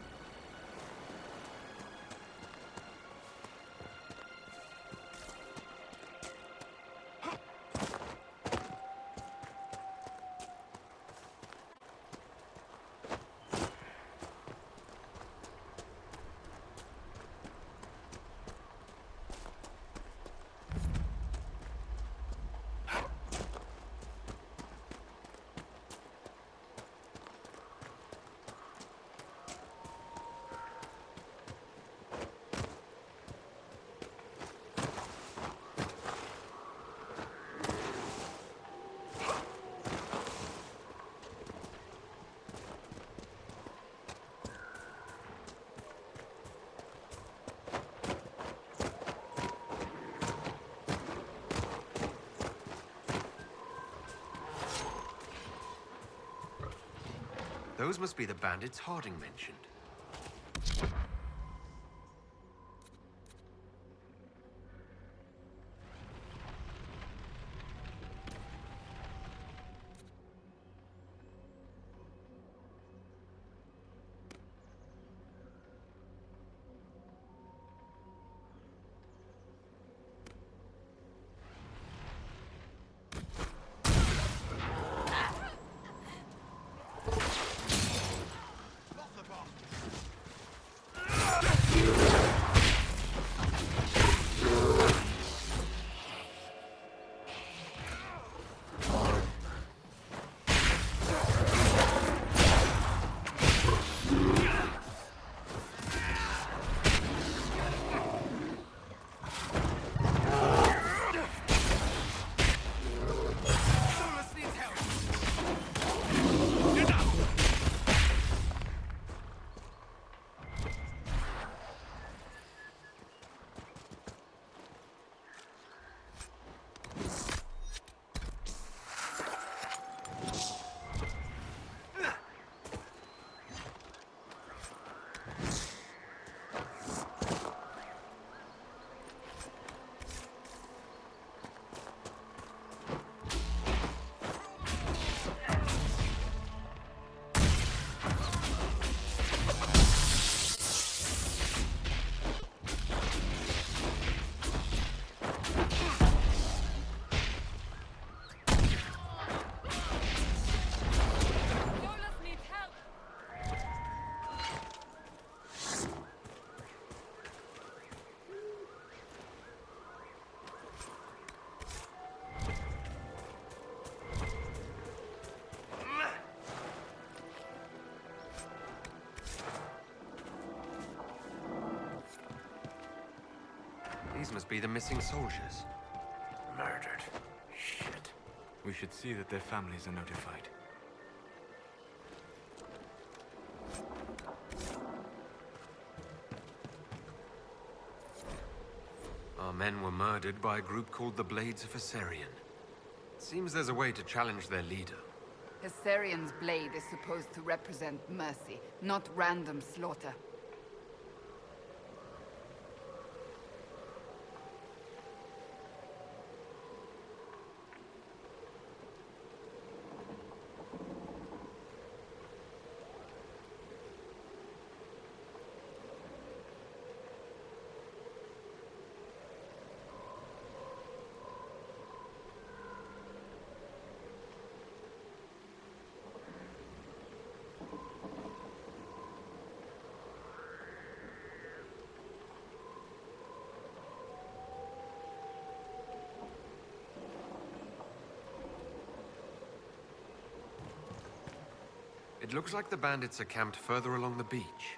Those must be the bandits Harding mentioned. These must be the missing soldiers. Murdered. Shit. We should see that their families are notified. Our men were murdered by a group called the Blades of Hessarian. Seems there's a way to challenge their leader. Hessarian's blade is supposed to represent mercy, not random slaughter. It looks like the bandits are camped further along the beach.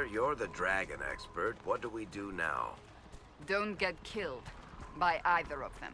you're the dragon expert. What do we do now? Don't get killed by either of them.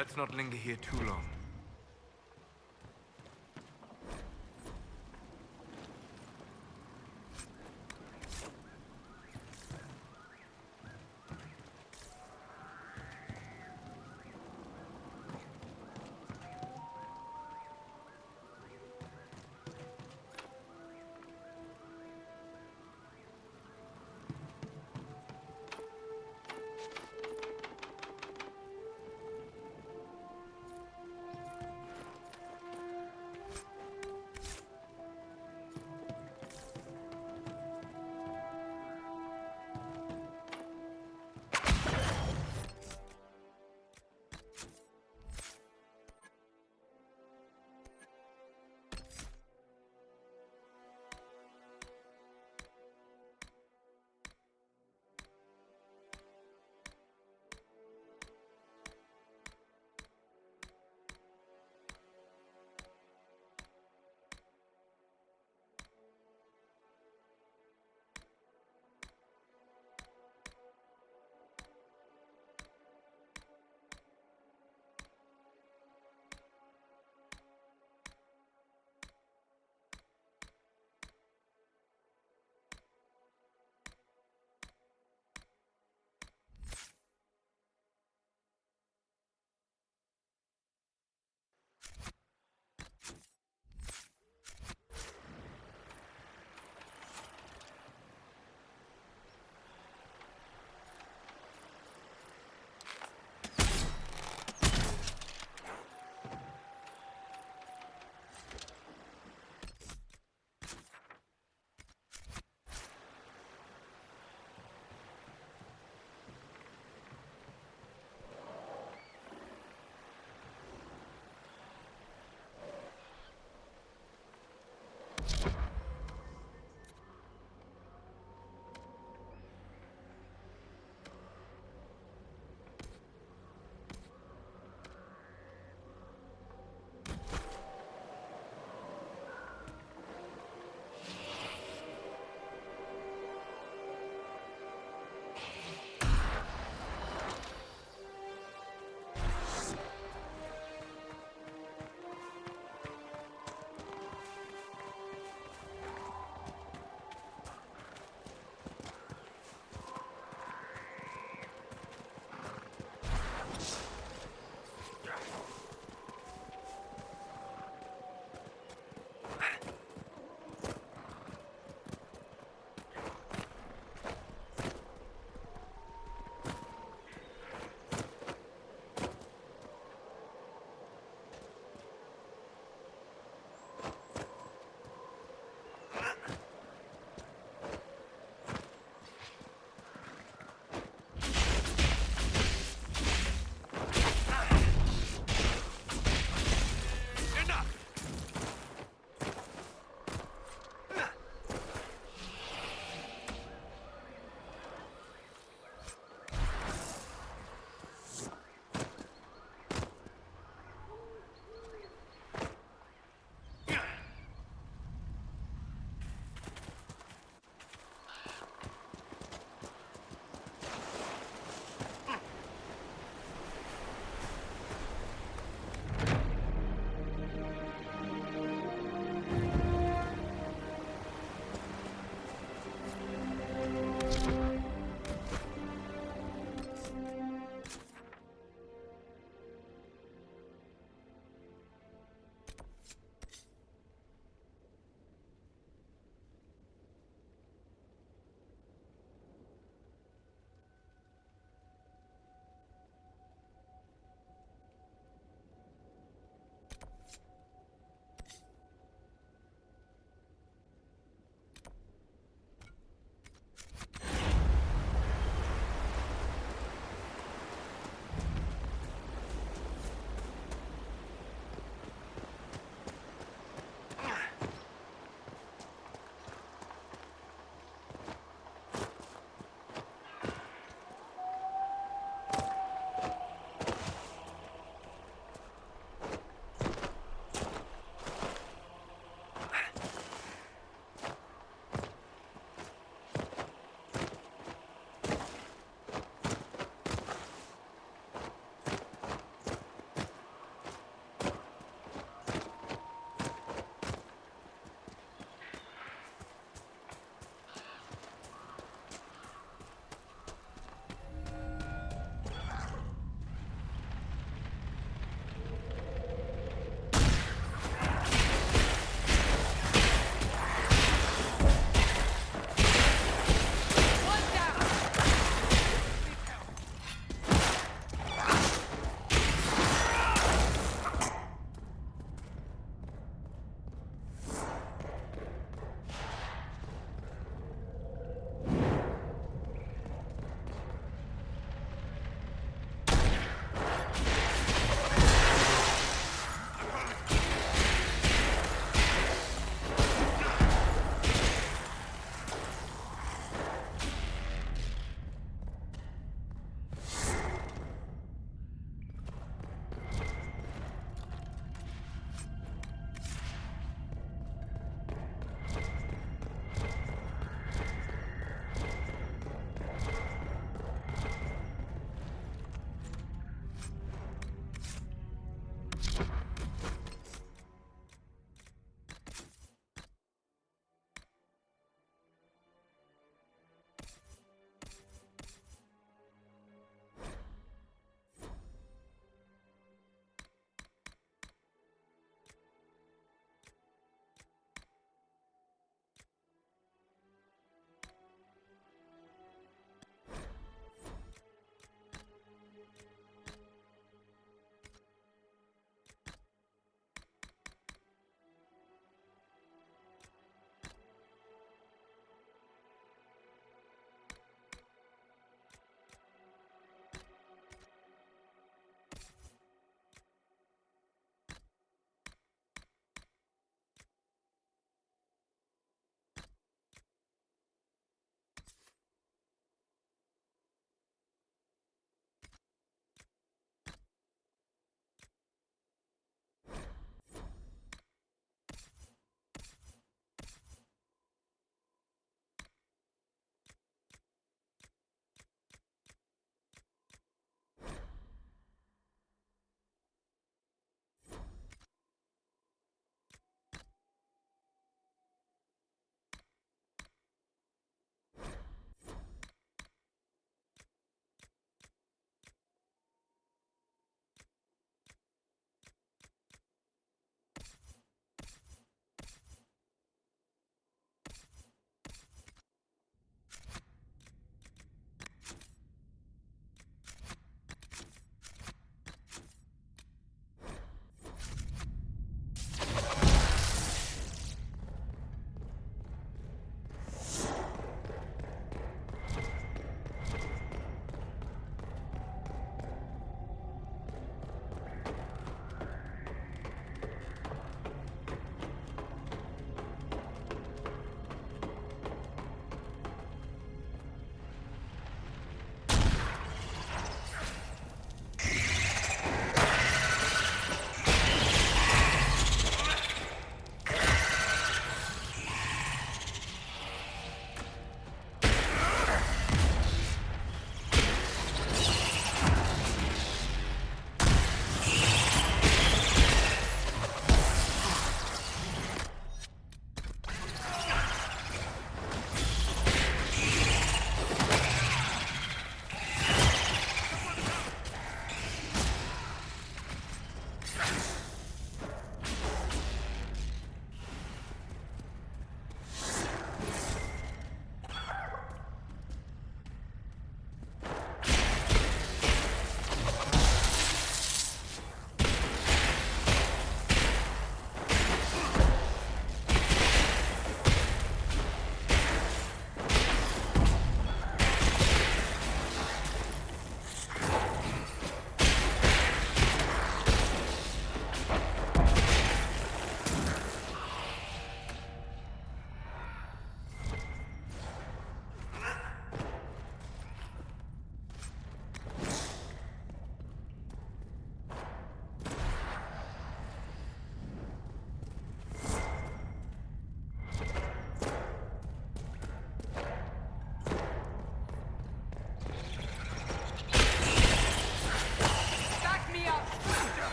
Let's not linger here too long.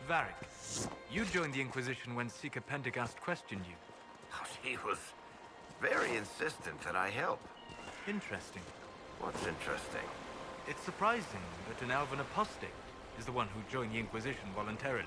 Varric, you joined the Inquisition when Seeker Pendergast questioned you. He was very insistent that I help. Interesting. What's interesting? It's surprising that an Elven apostate is the one who joined the Inquisition voluntarily.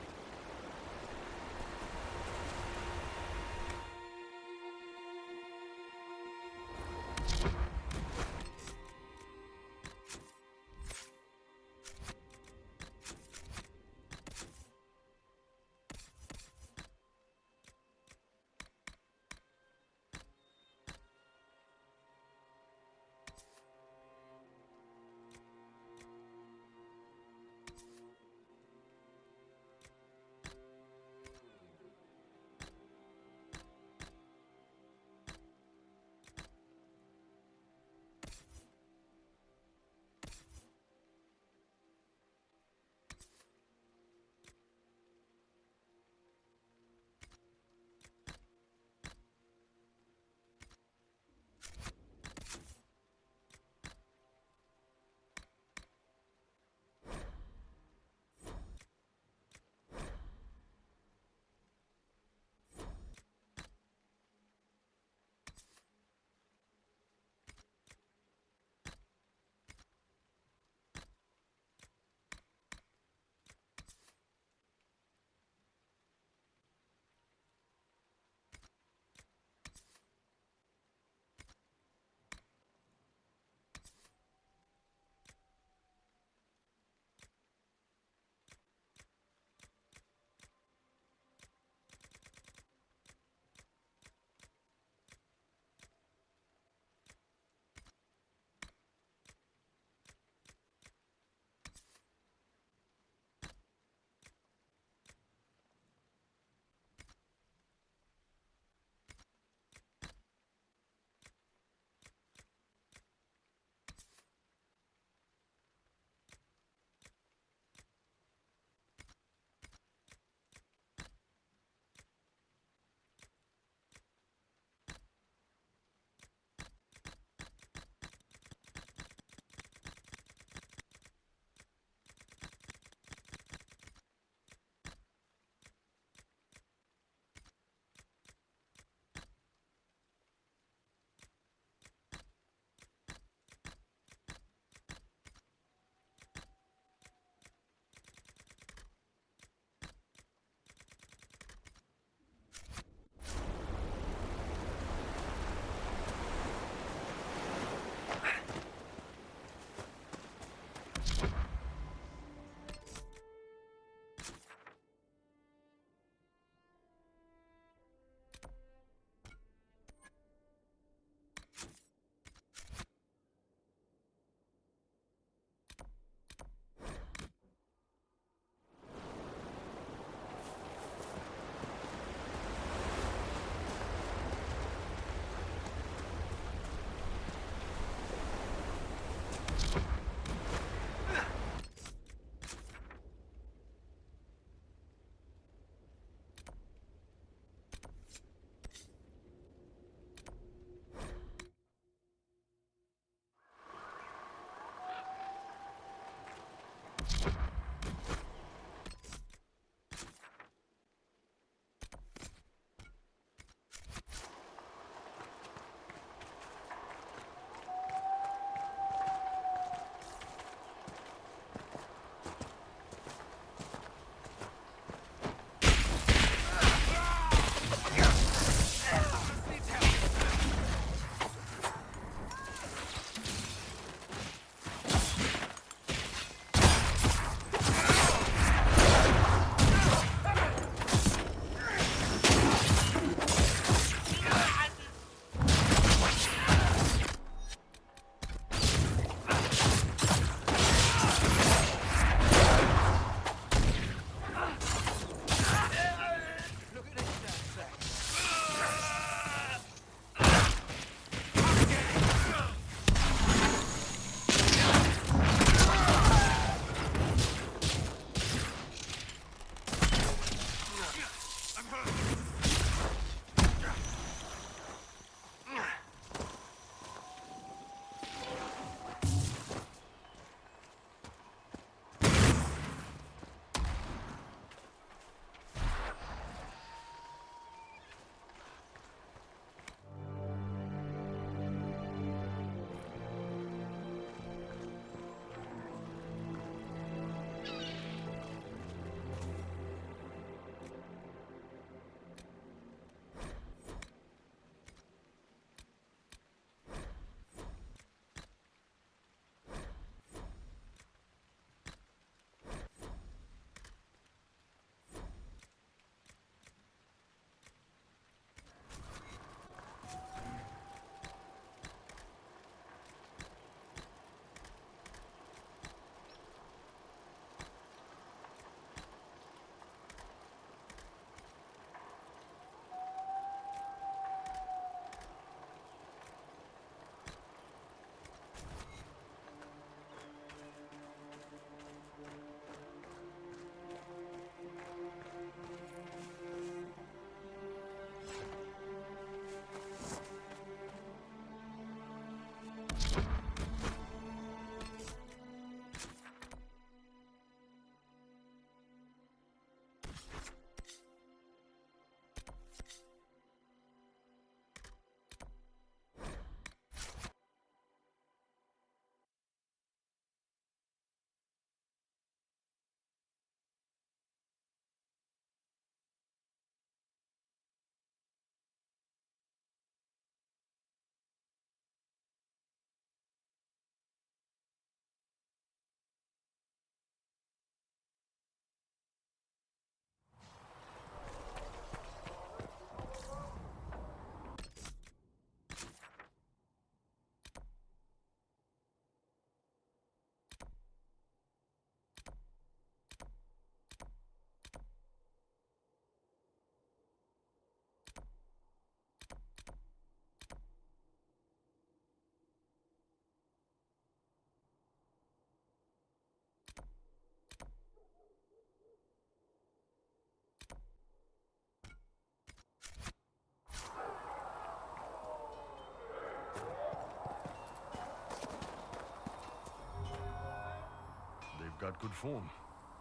got good form.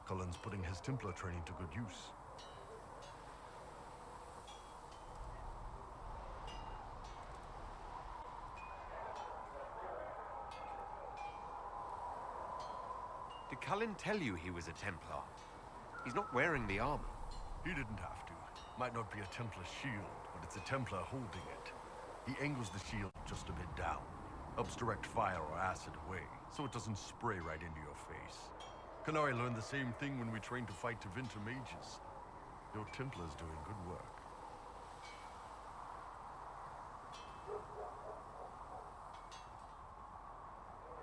Cullen's putting his Templar training to good use. Did Cullen tell you he was a Templar? He's not wearing the armor. He didn't have to. Might not be a Templar shield, but it's a Templar holding it. He angles the shield just a bit down. Helps direct fire or acid away, so it doesn't spray right into your face. Canary learned the same thing when we trained to fight Tevinter mages. Your Templar's doing good work.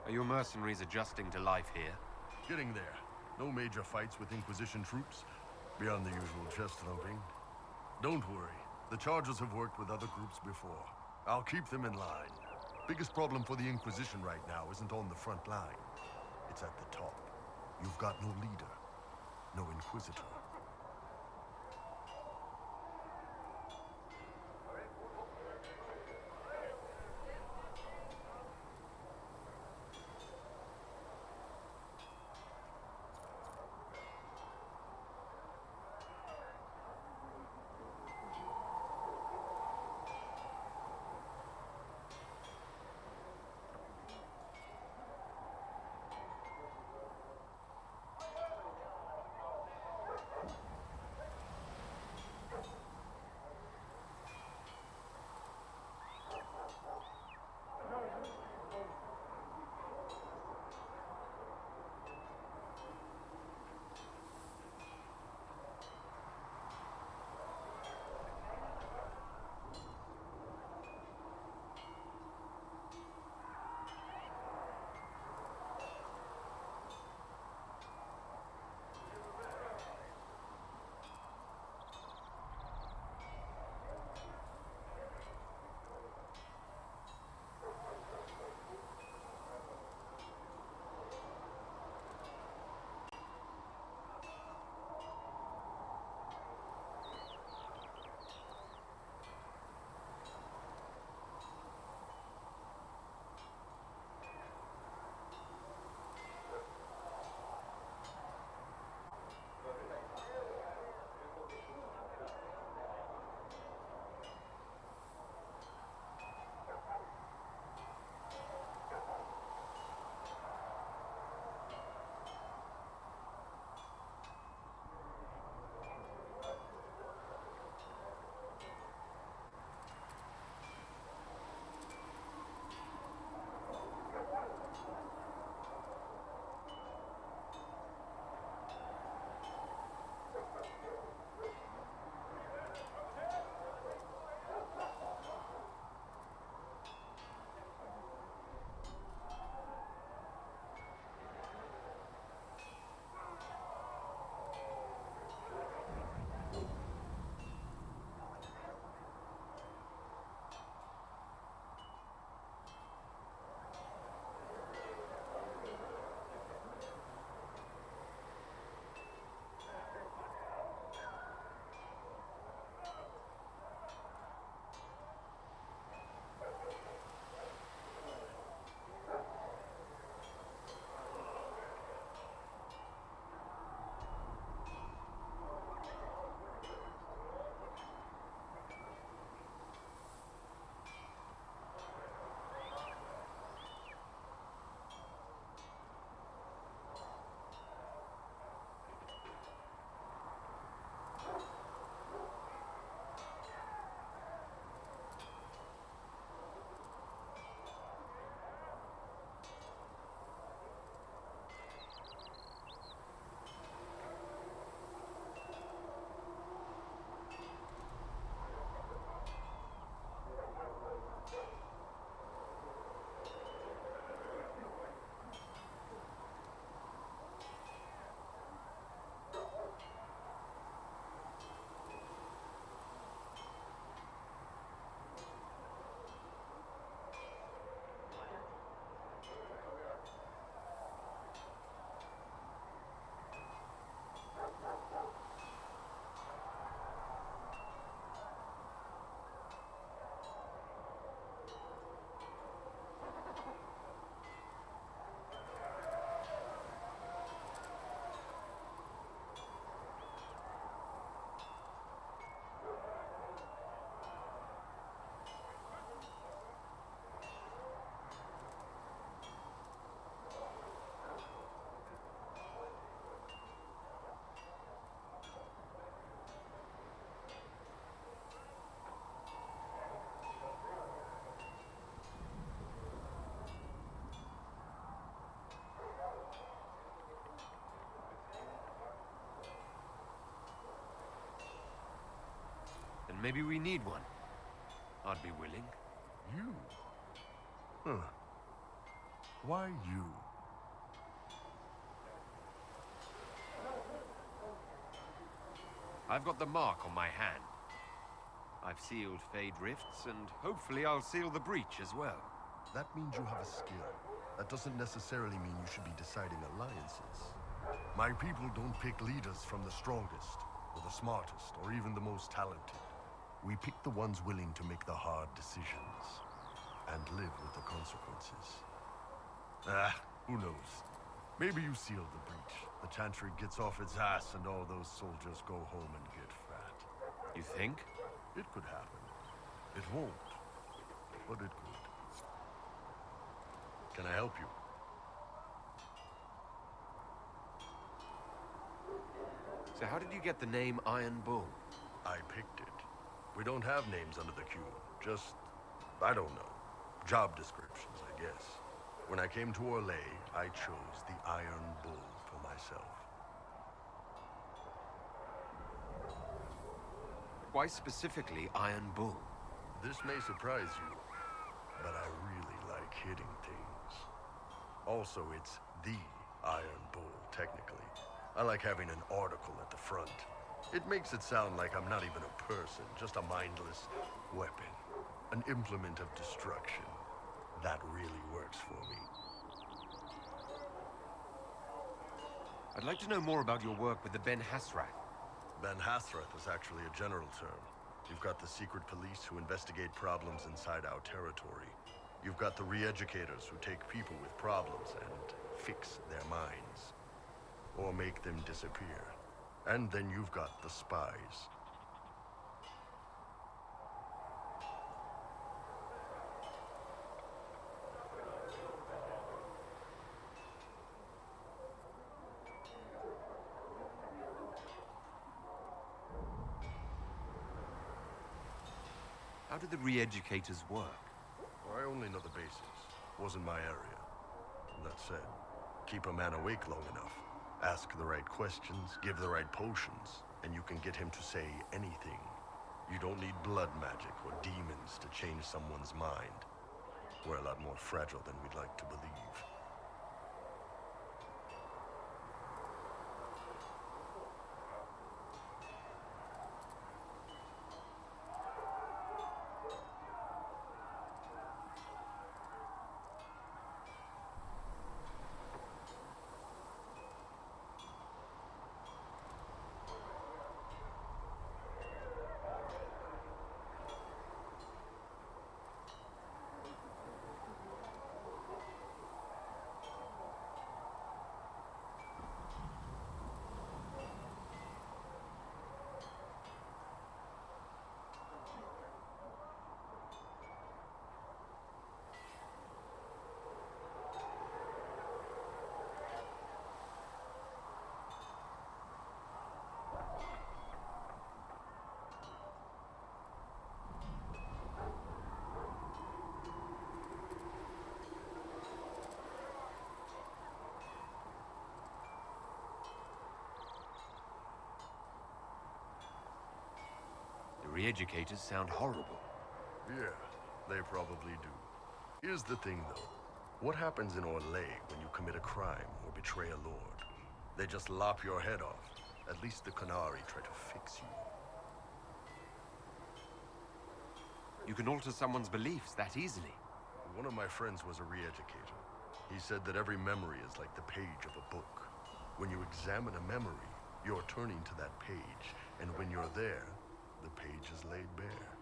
Are your mercenaries adjusting to life here? Getting there. No major fights with Inquisition troops, beyond the usual chest thumping. Don't worry. The Chargers have worked with other groups before. I'll keep them in line. Biggest problem for the Inquisition right now isn't on the front line. It's at the top. You've got no leader, no Inquisitor. maybe we need one. I'd be willing. You? Huh. Why you? I've got the mark on my hand. I've sealed Fade Rifts, and hopefully I'll seal the breach as well. That means you have a skill. That doesn't necessarily mean you should be deciding alliances. My people don't pick leaders from the strongest, or the smartest, or even the most talented. We pick the ones willing to make the hard decisions, and live with the consequences. Who knows? Maybe you seal the breach. The Chantry gets off its ass, and all those soldiers go home and get fat. You think? It could happen. It won't, but it could. Can I help you? So how did you get the name Iron Bull? I picked it. We don't have names under the queue. Just, I don't know. Job descriptions, I guess. When I came to Orlais, I chose the Iron Bull for myself. Why specifically Iron Bull? This may surprise you, but I really like hitting things. Also, it's the Iron Bull, technically. I like having an article at the front. It makes it sound like I'm not even a person, just a mindless weapon. An implement of destruction. That really works for me. I'd like to know more about your work with the Ben Hassrath. Ben Hassrath is actually a general term. You've got the secret police who investigate problems inside our territory. You've got the re-educators who take people with problems and fix their minds. Or make them disappear. And then you've got the spies. How do the re-educators work? I only know the basics. Wasn't my area. That said, keep a man awake long enough. Ask the right questions, give the right potions, and you can get him to say anything. You don't need blood magic or demons to change someone's mind. We're a lot more fragile than we'd like to believe. Re-educators sound horrible. Yeah, they probably do. Here's the thing, though. What happens in Orlais when you commit a crime or betray a lord? They just lop your head off. At least the Qunari try to fix you. You can alter someone's beliefs that easily. One of my friends was a re-educator. He said that every memory is like the page of a book. When you examine a memory, you're turning to that page, and when you're there, the page is laid bare.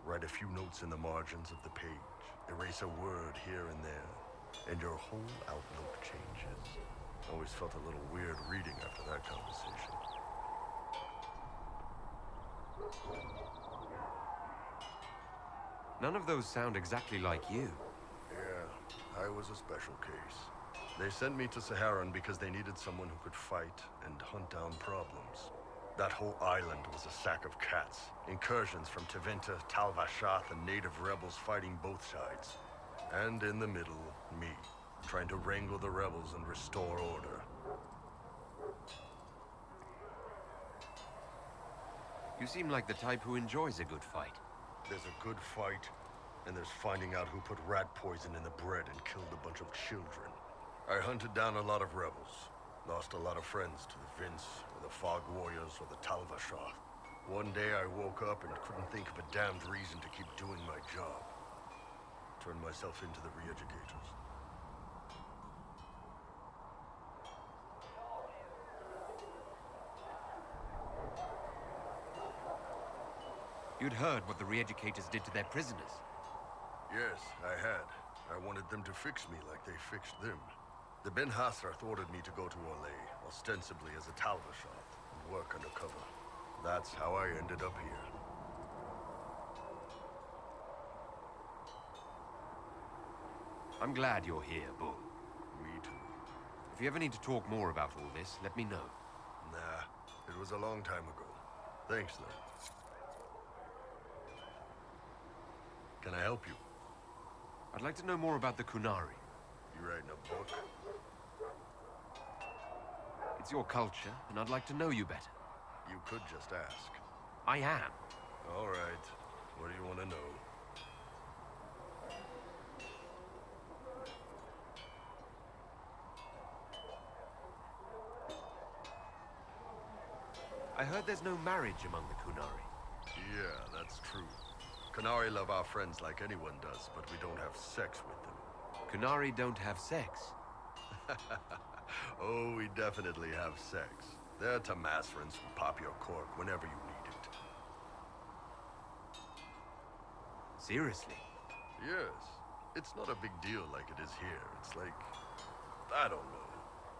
Write a few notes in the margins of the page. Erase a word here and there, and your whole outlook changes. Always felt a little weird reading after that conversation. None of those sound exactly like you. Yeah, I was a special case. They sent me to Saharan because they needed someone who could fight and hunt down problems. That whole island was a sack of cats. Incursions from Tevinter, Tal Vashath, and native rebels fighting both sides. And in the middle, me, trying to wrangle the rebels and restore order. You seem like the type who enjoys a good fight. There's a good fight, and there's finding out who put rat poison in the bread and killed a bunch of children. I hunted down a lot of rebels. Lost a lot of friends to the Vince, or the Fog Warriors, or the Talvashah. One day I woke up and couldn't think of a damned reason to keep doing my job. Turned myself into the re-educators. You'd heard what the re-educators did to their prisoners. Yes, I had. I wanted them to fix me like they fixed them. The Ben Hasrath ordered me to go to Orlais, ostensibly as a Talvashah, and work undercover. That's how I ended up here. I'm glad you're here, Bull. Me too. If you ever need to talk more about all this, let me know. Nah, it was a long time ago. Thanks, though. Can I help you? I'd like to know more about the Qunari. You writing a book? It's your culture, and I'd like to know you better. You could just ask. I am. All right. What do you want to know? I heard there's no marriage among the Qunari. Yeah, that's true. Qunari love our friends like anyone does, but we don't have sex with them. Qunari don't have sex? Oh, we definitely have sex. They're Tamasrans who pop your cork whenever you need it. Seriously? Yes. It's not a big deal like it is here. It's like, I don't know,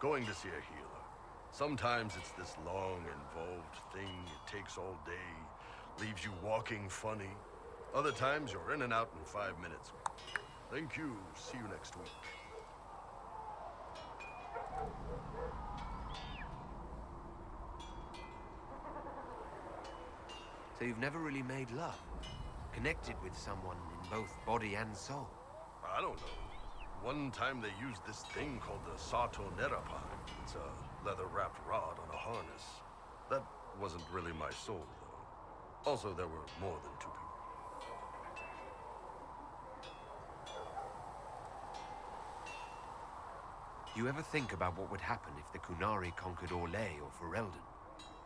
going to see a healer. Sometimes it's this long, involved thing. It takes all day, leaves you walking funny. Other times you're in and out in 5 minutes. Thank you. See you next week. So you've never really made love? Connected with someone in both body and soul? I don't know. One time they used this thing called the Sato Nerapan. It's a leather-wrapped rod on a harness. That wasn't really my soul, though. Also, there were more than 2 people. You ever think about what would happen if the Qunari conquered Orlais or Ferelden?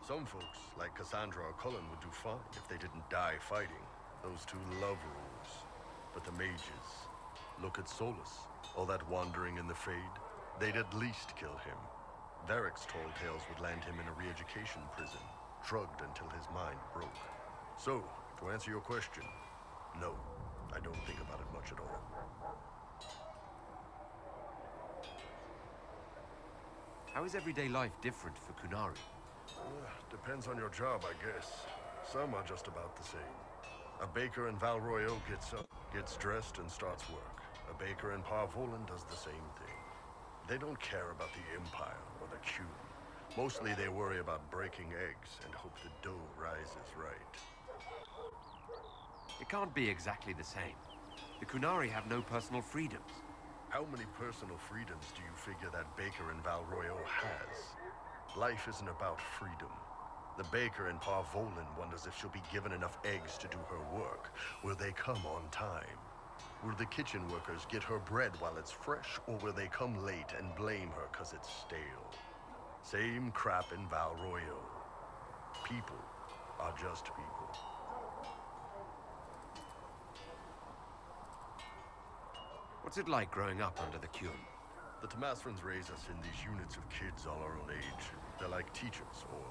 Some folks, like Cassandra or Cullen, would do fine if they didn't die fighting. Those two love rules. But the mages, look at Solus. All that wandering in the Fade, they'd at least kill him. Varric's tall tales would land him in a re-education prison, drugged until his mind broke. So, to answer your question, no, I don't think about it much at all. How is everyday life different for Qunari? Depends on your job, I guess. Some are just about the same. A baker in Val Royeaux gets up, gets dressed, and starts work. A baker in Parvolan does the same thing. They don't care about the Empire or the Q. Mostly they worry about breaking eggs and hope the dough rises right. It can't be exactly the same. The Qunari have no personal freedoms. How many personal freedoms do you figure that baker in Val Royeaux has? Life isn't about freedom. The baker in Parvolan wonders if she'll be given enough eggs to do her work. Will they come on time? Will the kitchen workers get her bread while it's fresh, or will they come late and blame her 'cause it's stale? Same crap in Val Royeaux. People are just people. What's it like growing up under the Qun? The Tamasrans raise us in these units of kids all our own age. They're like teachers, or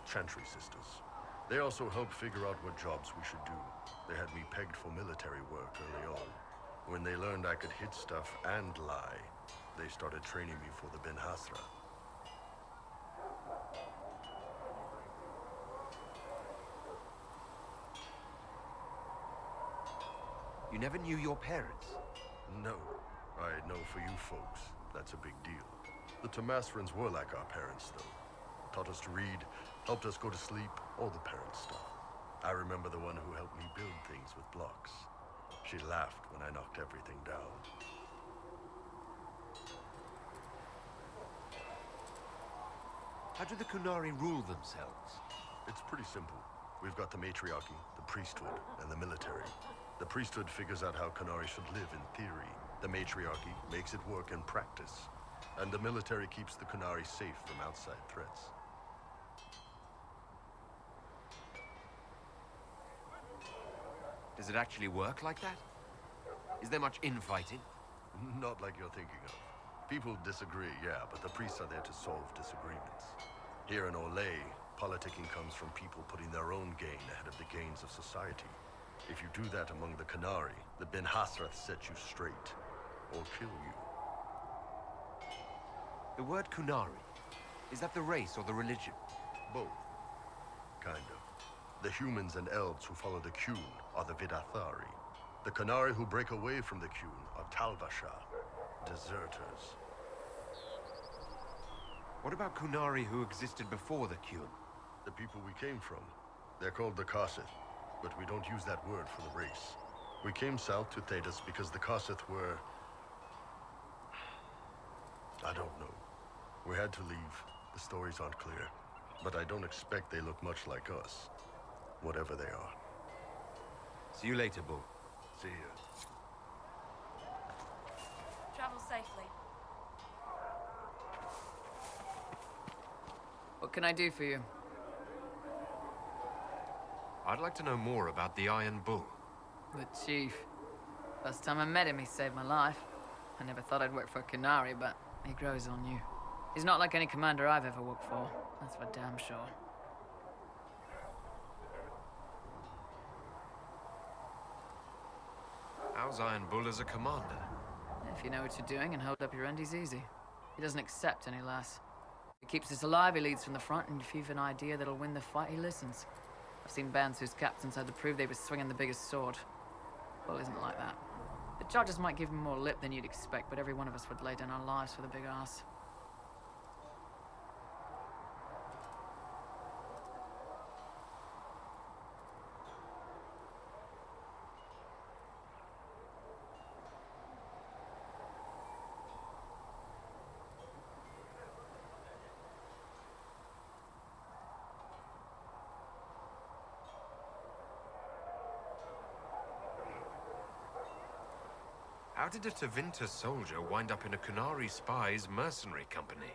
chantry sisters. They also help figure out what jobs we should do. They had me pegged for military work early on. When they learned I could hit stuff and lie, they started training me for the Ben Hasra. You never knew your parents? No. I know for you folks, that's a big deal. The Tamasrans were like our parents, though. Taught us to read, helped us go to sleep, all the parent stuff. I remember the one who helped me build things with blocks. She laughed when I knocked everything down. How do the Qunari rule themselves? It's pretty simple. We've got the matriarchy, the priesthood, and the military. The priesthood figures out how Qunari should live in theory. The matriarchy makes it work in practice. And the military keeps the Qunari safe from outside threats. Does it actually work like that? Is there much infighting? Not like you're thinking of. People disagree, yeah, but the priests are there to solve disagreements. Here in Olay, politicking comes from people putting their own gain ahead of the gains of society. If you do that among the Qunari, the Ben Hasrath set you straight, or kill you. The word Qunari, is that the race or the religion? Both. Kind of. The humans and elves who follow the Qun are the Vidathari. The Qunari who break away from the Qun are Talvashar, deserters. What about Qunari who existed before the Qun? The people we came from. They're called the Kossith, but we don't use that word for the race. We came south to Thedas because the Kossith were... I don't know. We had to leave. The stories aren't clear. But I don't expect they look much like us. Whatever they are. See you later, Bull. See ya. Travel safely. What can I do for you? I'd like to know more about the Iron Bull. The chief. First time I met him, he saved my life. I never thought I'd work for a Qunari, but he grows on you. He's not like any commander I've ever worked for. That's for damn sure. How's Iron Bull as a commander? If you know what you're doing and hold up your end, he's easy. He doesn't accept any less. He keeps us alive, he leads from the front, and if you've an idea that'll win the fight, he listens. I've seen bands whose captains had to prove they were swinging the biggest sword. Bull isn't like that. The charges might give him more lip than you'd expect, but every one of us would lay down our lives for the big ass. How did a Tevinter soldier wind up in a Qunari spy's mercenary company?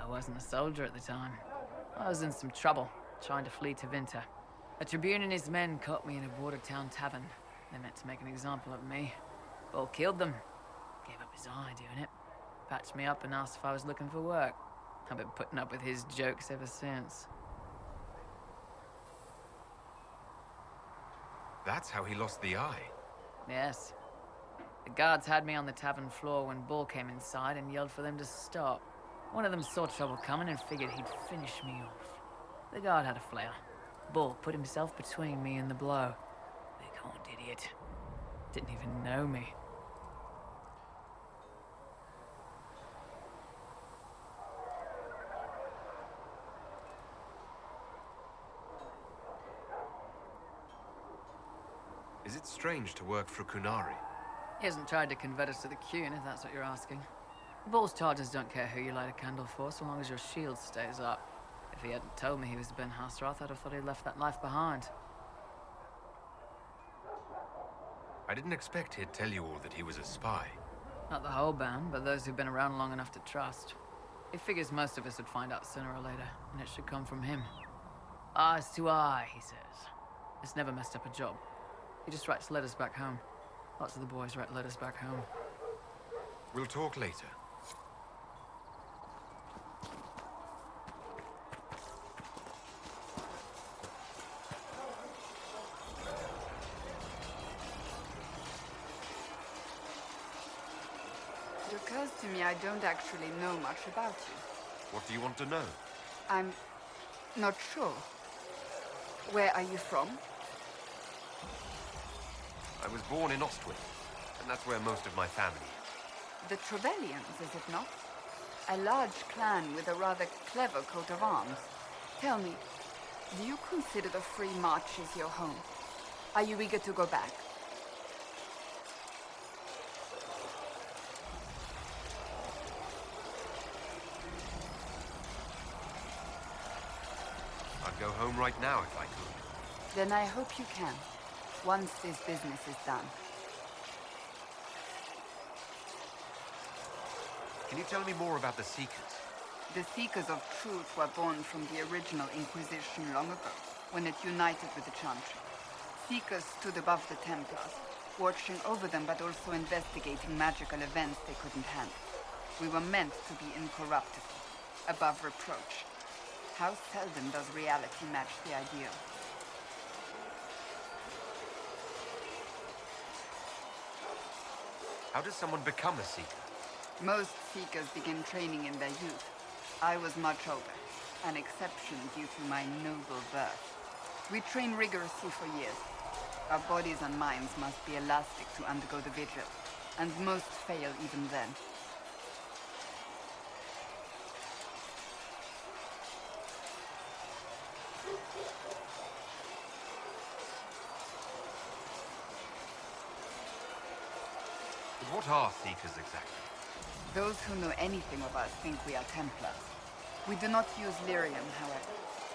I wasn't a soldier at the time. I was in some trouble, trying to flee Tevinter. A Tribune and his men caught me in a border town tavern. They meant to make an example of me. Bull killed them. Gave up his eye doing it. Patched me up and asked if I was looking for work. I've been putting up with his jokes ever since. That's how he lost the eye. Yes. The guards had me on the tavern floor when Bull came inside and yelled for them to stop. One of them saw trouble coming and figured he'd finish me off. The guard had a flare. Bull put himself between me and the blow. Big-horned idiot. Didn't even know me. Is it strange to work for Qunari? He hasn't tried to convert us to the Qun, if that's what you're asking. Bull's charges don't care who you light a candle for, so long as your shield stays up. If he hadn't told me he was Ben Hasrath, I'd have thought he'd left that life behind. I didn't expect he'd tell you all that he was a spy. Not the whole band, but those who've been around long enough to trust. He figures most of us would find out sooner or later, and it should come from him. Eyes to eye, he says. It's never messed up a job. He just writes letters back home. Lots of the boys write letters back home. We'll talk later. It occurs to me I don't actually know much about you. What do you want to know? I'm not sure. Where are you from? I was born in Ostwick, and that's where most of my family is. The Trevellians, is it not? A large clan with a rather clever coat of arms. Tell me, do you consider the Free Marches your home? Are you eager to go back? I'd go home right now if I could. Then I hope you can, once this business is done. Can you tell me more about the Seekers? The Seekers of Truth were born from the original Inquisition long ago, when it united with the Chantry. Seekers stood above the Templars, watching over them but also investigating magical events they couldn't handle. We were meant to be incorruptible, above reproach. How seldom does reality match the ideal? How does someone become a Seeker? Most Seekers begin training in their youth. I was much older, an exception due to my noble birth. We train rigorously for years. Our bodies and minds must be elastic to undergo the vigil, and most fail even then. But what are Seekers exactly? Those who know anything of us think we are Templars. We do not use lyrium, however.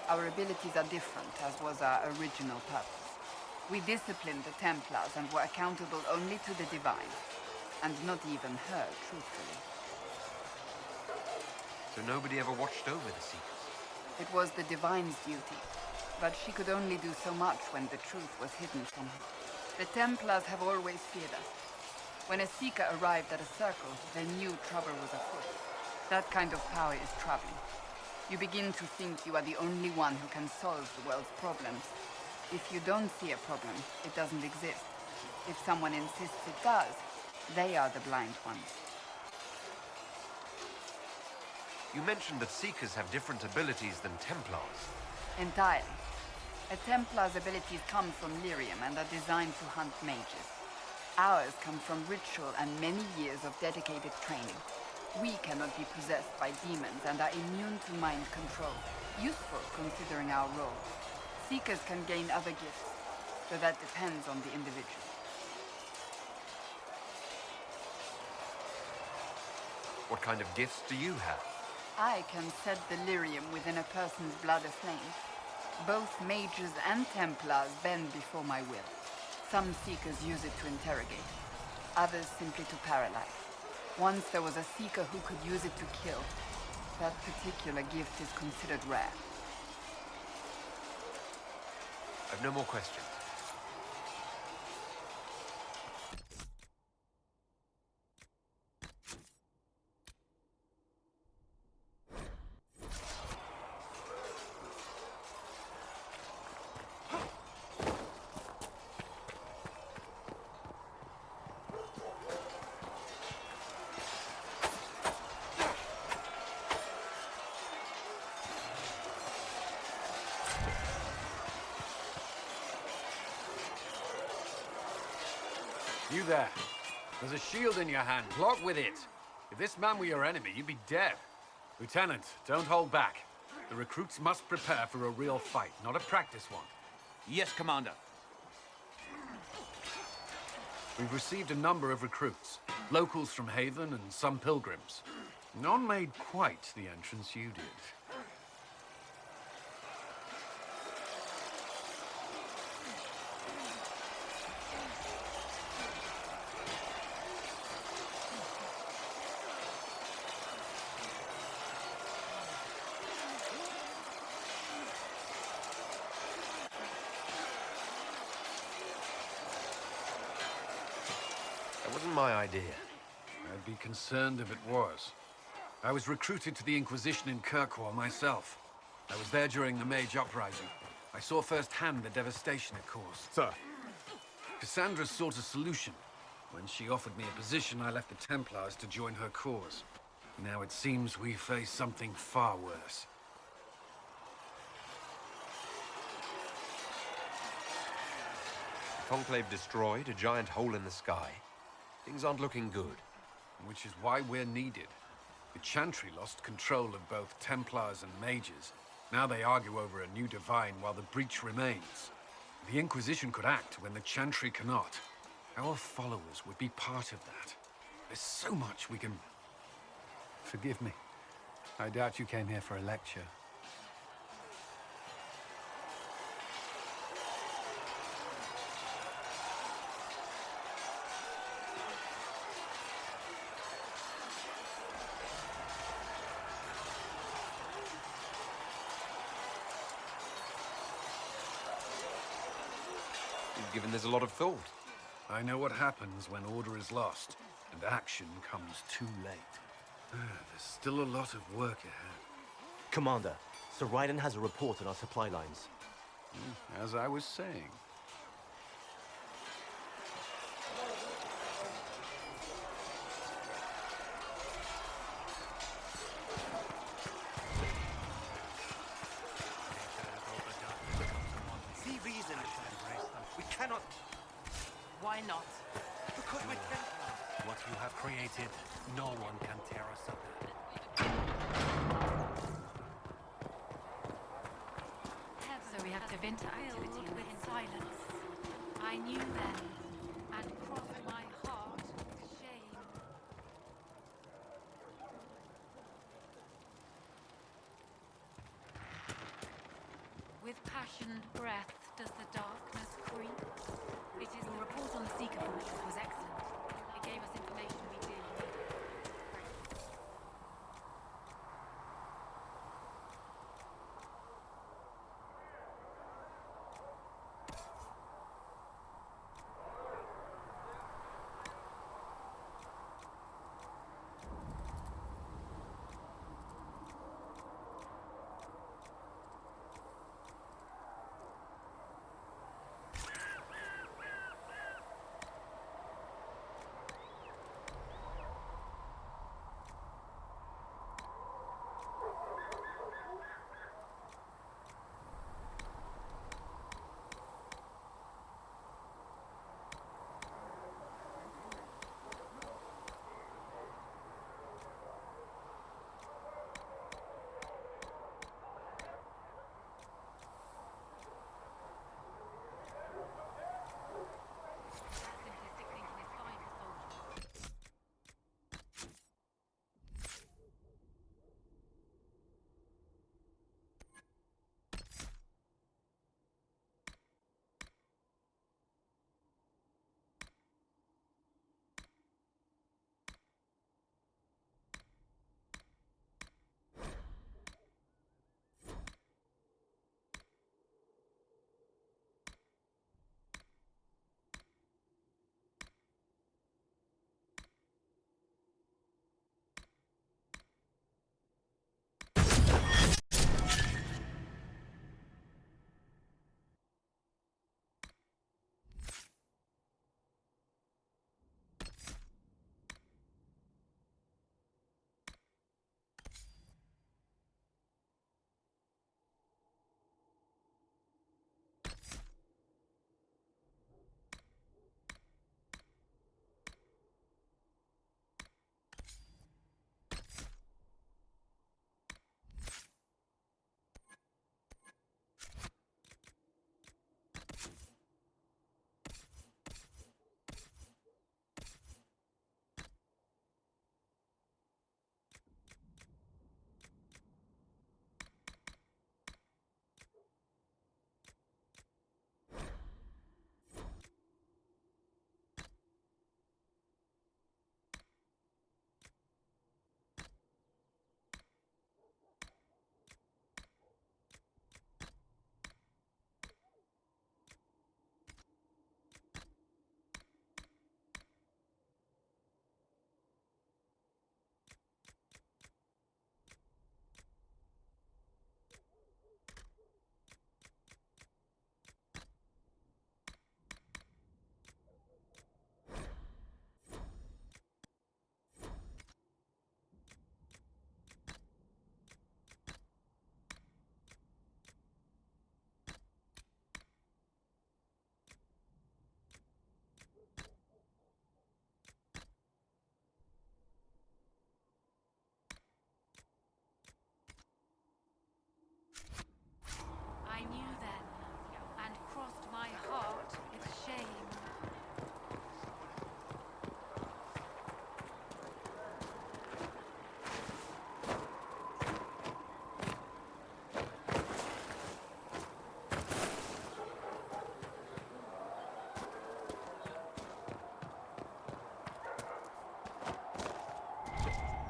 Our abilities are different, as was our original purpose. We disciplined the Templars and were accountable only to the Divine. And not even her, truthfully. So nobody ever watched over the Seekers? It was the Divine's duty. But she could only do so much when the truth was hidden from her. The Templars have always feared us. When a Seeker arrived at a circle, they knew trouble was afoot. That kind of power is troubling. You begin to think you are the only one who can solve the world's problems. If you don't see a problem, it doesn't exist. If someone insists it does, they are the blind ones. You mentioned that Seekers have different abilities than Templars. Entirely. A Templar's abilities come from lyrium and are designed to hunt mages. Ours come from ritual and many years of dedicated training. We cannot be possessed by demons and are immune to mind control. Useful considering our role. Seekers can gain other gifts, so that depends on the individual. What kind of gifts do you have? I can set the lyrium within a person's blood aflame. Both mages and Templars bend before my will. Some Seekers use it to interrogate, others simply to paralyze. Once there was a Seeker who could use it to kill. That particular gift is considered rare. I've no more questions. You there. There's a shield in your hand. Block with it. If this man were your enemy, you'd be dead. Lieutenant, don't hold back. The recruits must prepare for a real fight, not a practice one. Yes, Commander. We've received a number of recruits. Locals from Haven and some pilgrims. None made quite the entrance you did. That wasn't my idea. I'd be concerned if it was. I was recruited to the Inquisition in Kirkwall myself. I was there during the Mage Uprising. I saw firsthand the devastation it caused. Sir. Cassandra sought a solution. When she offered me a position, I left the Templars to join her cause. Now it seems we face something far worse. The Conclave destroyed, a giant hole in the sky. Things aren't looking good. Which is why we're needed. The Chantry lost control of both Templars and Mages. Now they argue over a new Divine while the breach remains. The Inquisition could act when the Chantry cannot. Our followers would be part of that. There's so much we can... Forgive me. I doubt you came here for a lecture. given there's a lot of thought. I know what happens when order is lost, and action comes too late. There's still a lot of work ahead. Commander, Sir Raiden has a report on our supply lines. As I was saying. See reason. We cannot. Why not? Because we're Templars. What you have created, no one can tear us apart. So we have Tevinter activity in silence. I knew then, and crossed my heart with shame. With passioned breath does the darkness creep. It is the report on the Seeker fortress was excellent. It gave us information we did need.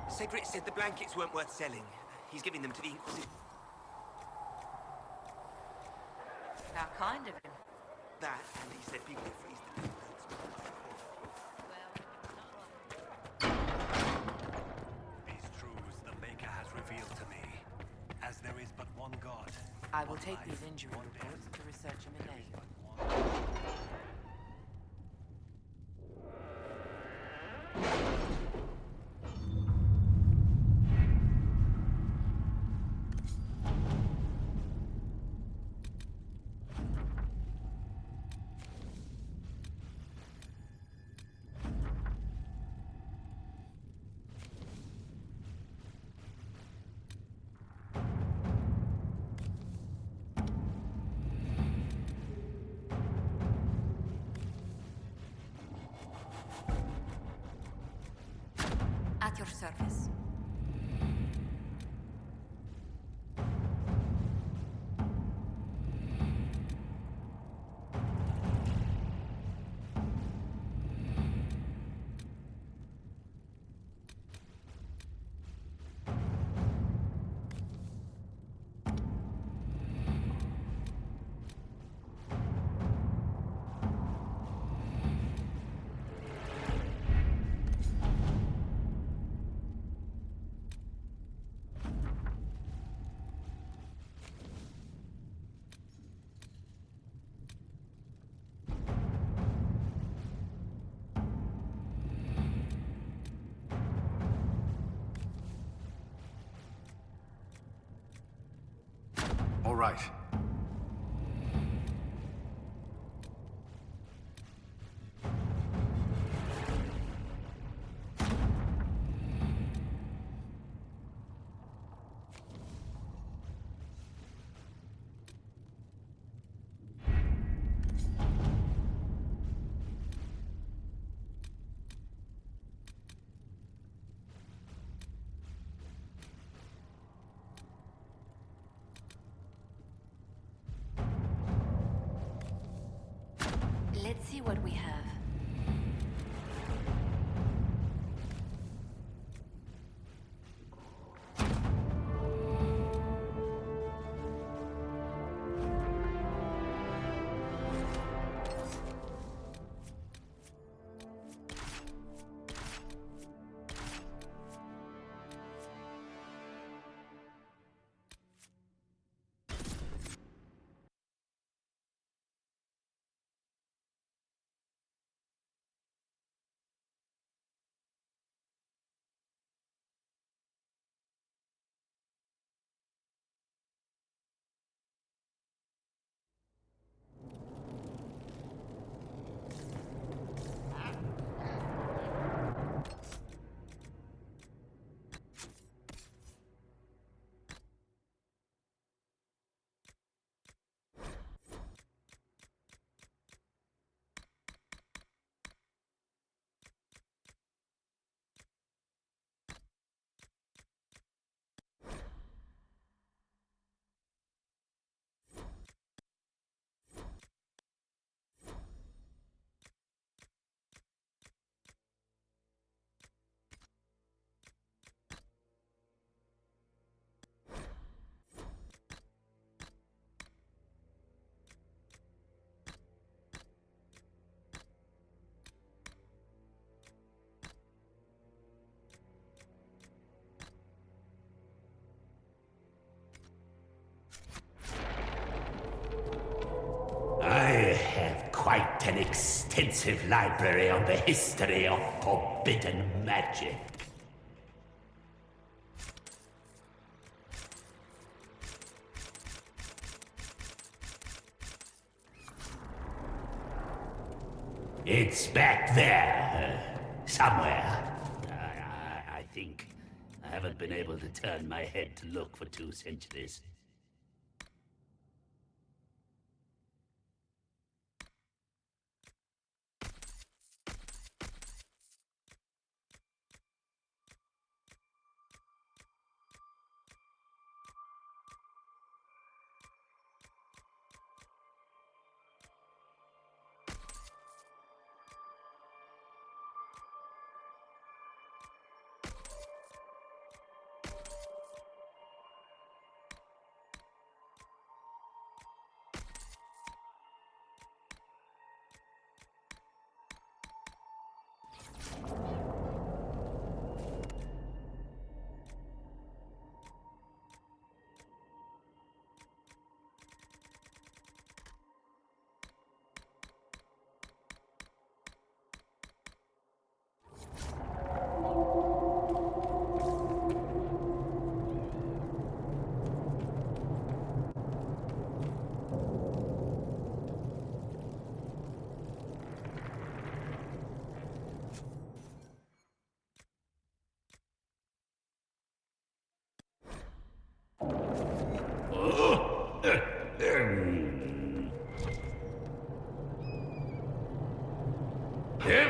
Cedric said the blankets weren't worth selling. He's giving them to the Inquisition. How kind of him. that, and he said people freeze the two These truths the Maker has revealed to me. As there is but one God. I will one take life, these injury one reports death. to research him in There is May. but one. At your service. All right. Let's see what we have. I have quite an extensive library on the history of forbidden magic. It's back there, somewhere. I think. I haven't been able to turn my head to look for 2 centuries.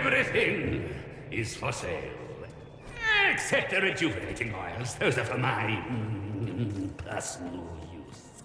Everything is for sale. Except the rejuvenating oils. Those are for my personal use.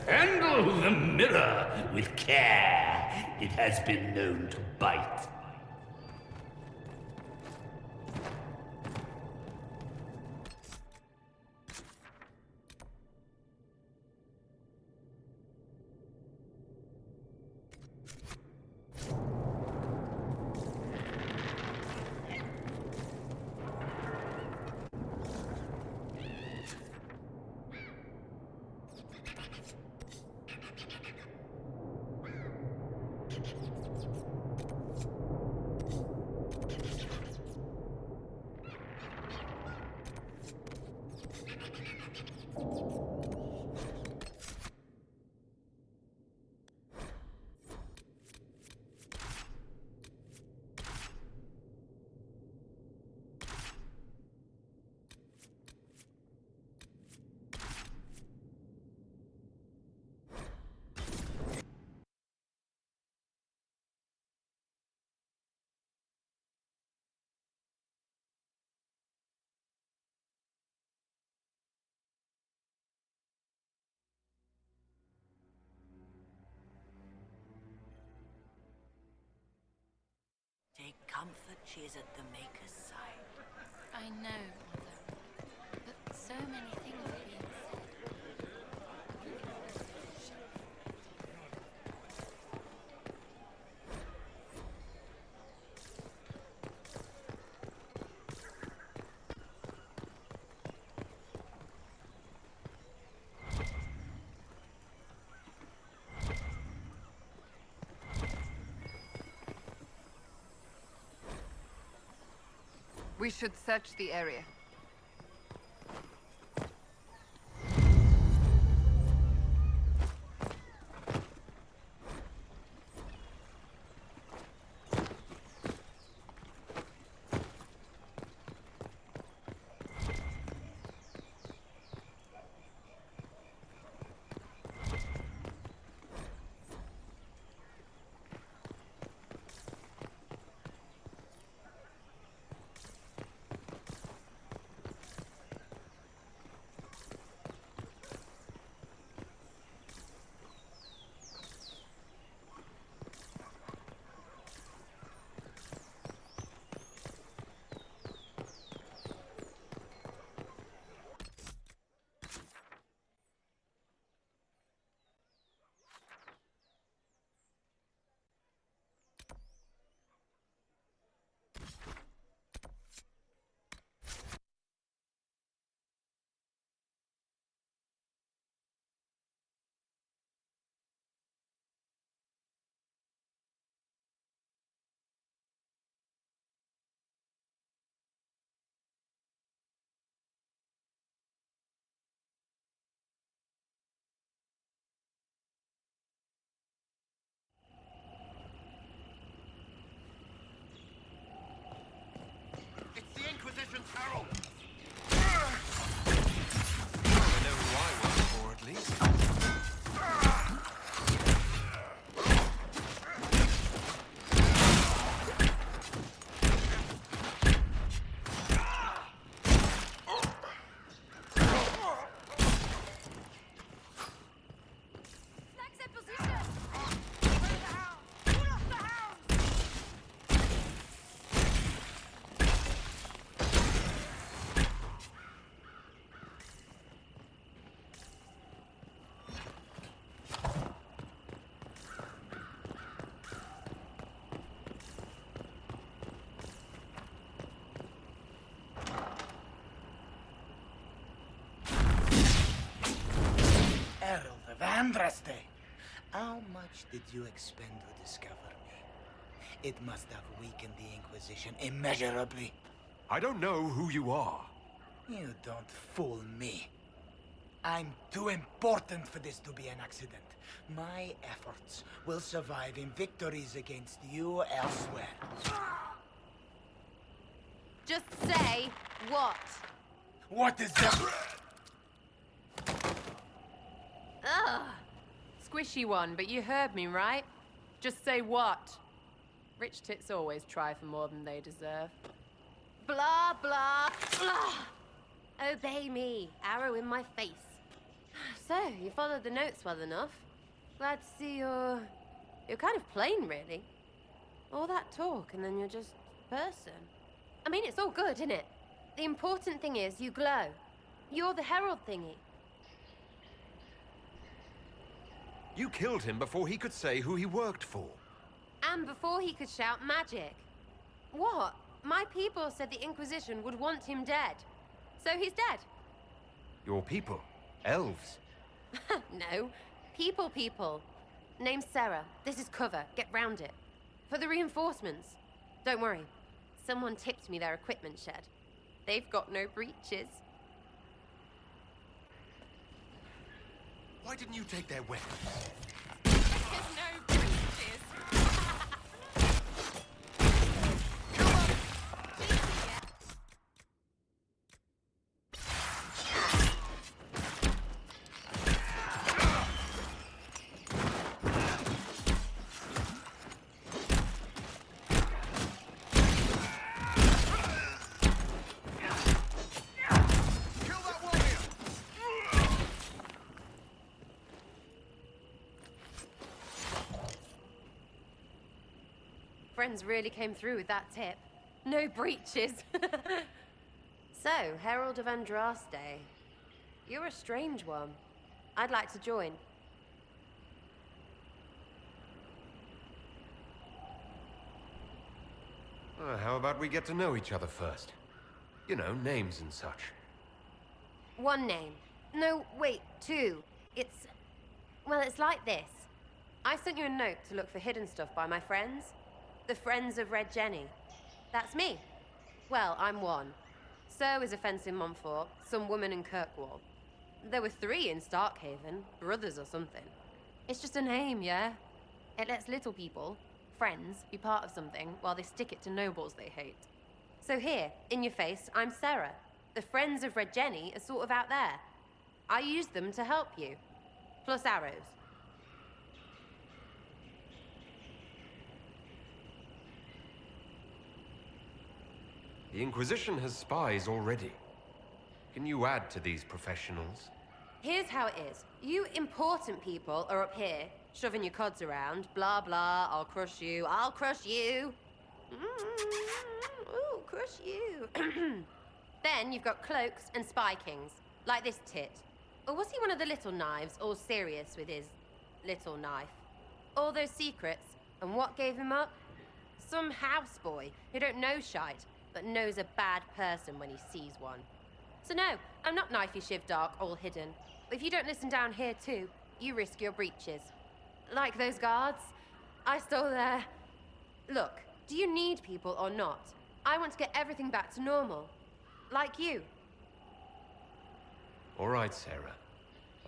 Handle the mirror with care. It has been known to bite. Take comfort, she is at the Maker's side. I know, Mother. But so many things are being We should search the area. It's the Inquisition's herald! I know who I work for, at least. Herald of Andraste. How much did you expend to discover me? It must have weakened the Inquisition immeasurably. I don't know who you are. You don't fool me. I'm too important for this to be an accident. My efforts will survive in victories against you elsewhere. Just say what? What is that? Ugh. Squishy one, but you heard me, right? Just say what? Rich tits always try for more than they deserve. Blah, blah, blah. Obey me. Arrow in my face. So, you followed the notes well enough. Glad to see you're kind of plain, really. All that talk, and then you're just person. I mean, it's all good, isn't it? The important thing is you glow. You're the herald thingy. You killed him before he could say who he worked for. And before he could shout magic. What? My people said the Inquisition would want him dead. So he's dead. Your people? Elves? No. People. Name's Sarah. This is cover. Get round it. For the reinforcements. Don't worry. Someone tipped me their equipment shed. They've got no breaches. Why didn't you take their weapons? There's no breaches. Friends really came through with that tip. No breaches. So, Herald of Andraste. You're a strange one. I'd like to join. How about we get to know each other first? You know, names and such. One name. No, wait, two. Well, it's like this. I sent you a note to look for hidden stuff by my friends. The Friends of Red Jenny. That's me. Well, I'm one. So is a fence in Montfort, some woman in Kirkwall. There were 3 in Starkhaven, brothers or something. It's just a name, yeah? It lets little people, friends, be part of something while they stick it to nobles they hate. So here, in your face, I'm Sarah. The Friends of Red Jenny are sort of out there. I use them to help you. Plus arrows. The Inquisition has spies already. Can you add to these professionals? Here's how it is. You important people are up here, shoving your cods around. Blah, blah, I'll crush you. Ooh, crush you. Then you've got cloaks and spy kings, like this tit. Or was he one of the little knives, all serious with his little knife? All those secrets, and what gave him up? Some houseboy who don't know shite, but knows a bad person when he sees one. So no, I'm not knifey shiv dark, all hidden. If you don't listen down here too, you risk your breeches. Like those guards, I stole their... Look, do you need people or not? I want to get everything back to normal. Like you. All right, Sarah.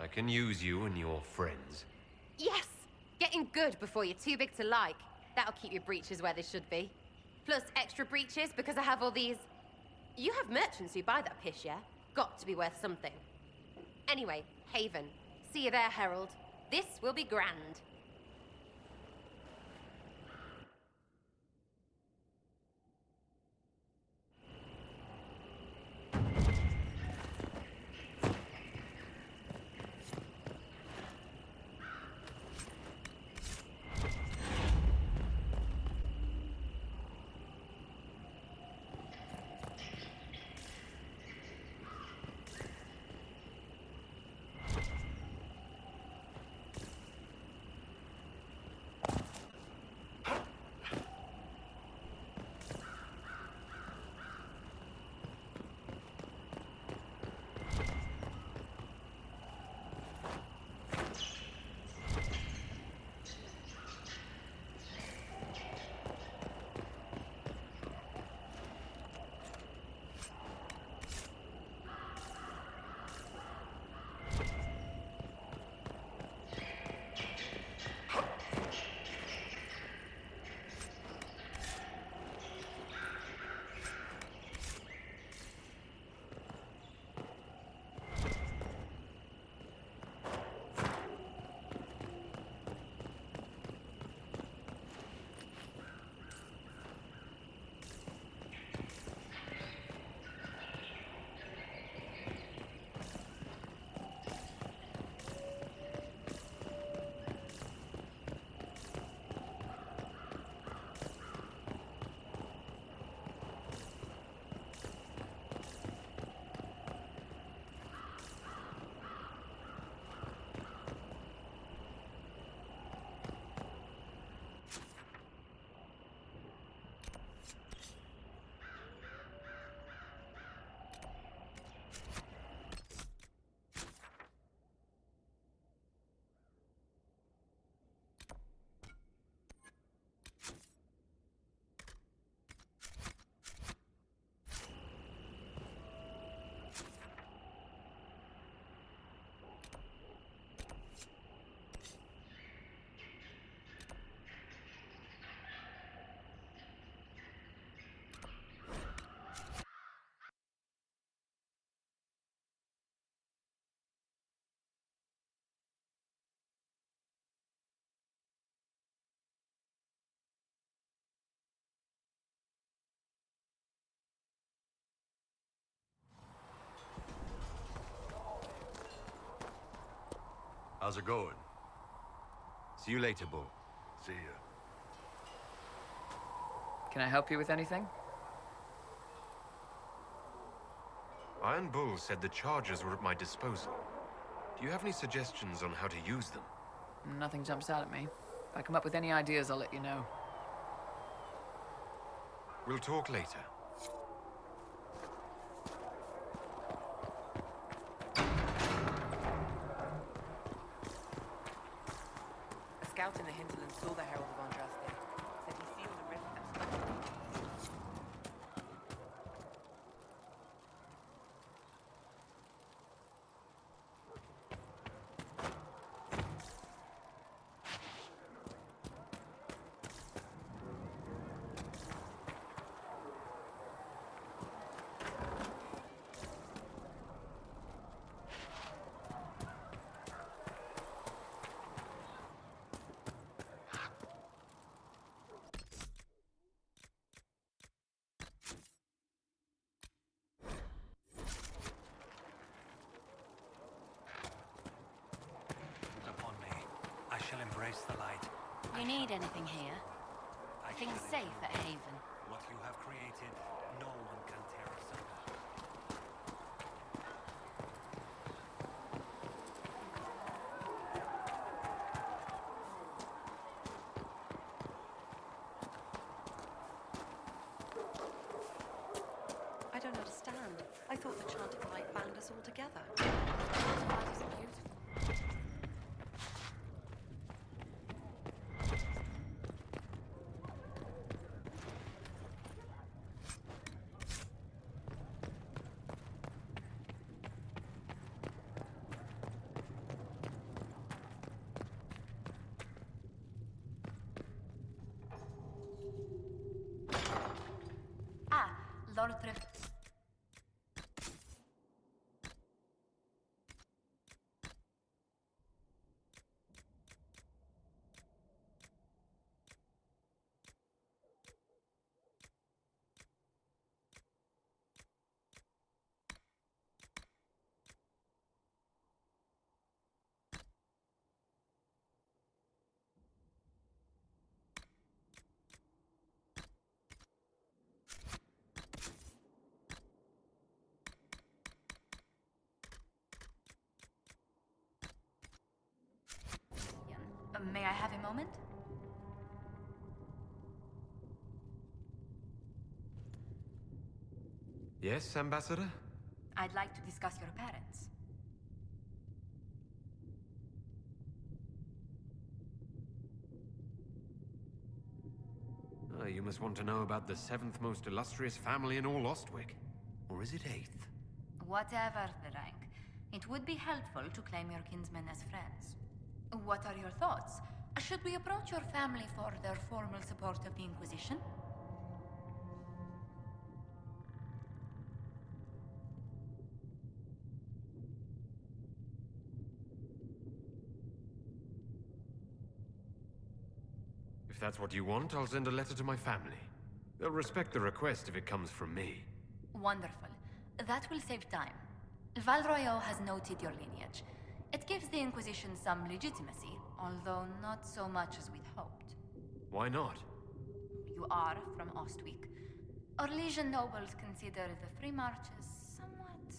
I can use you and your friends. Yes! Getting good before you're too big to like. That'll keep your breeches where they should be. Plus extra breeches because I have all these... You have merchants who buy that piss, yeah? Got to be worth something. Anyway, Haven. See you there, Herald. This will be grand. How's it going? See you later, Bull. See ya. Can I help you with anything? Iron Bull said the charges were at my disposal. Do you have any suggestions on how to use them? Nothing jumps out at me. If I come up with any ideas, I'll let you know. We'll talk later. A scout in the hinterland saw the Herald of Andraste. Said he sealed the rift and stopped it. Upon me, I shall embrace the light. You need anything here? Things safe at Haven? What you have created, no one can tear asunder. I don't understand. I thought the chant of light bound us all together. Ah, Lord Trev. May I have a moment? Yes, Ambassador? I'd like to discuss your parents. You must want to know about the seventh most illustrious family in all Ostwick. Or is it eighth? Whatever the rank, it would be helpful to claim your kinsmen as friends. What are your thoughts? Should we approach your family for their formal support of the Inquisition? If that's what you want, I'll send a letter to my family. They'll respect the request if it comes from me. Wonderful. That will save time. Valroyo has noted your lineage. It gives the Inquisition some legitimacy, although not so much as we'd hoped. Why not? You are from Ostwick. Orlesian nobles consider the Free Marches somewhat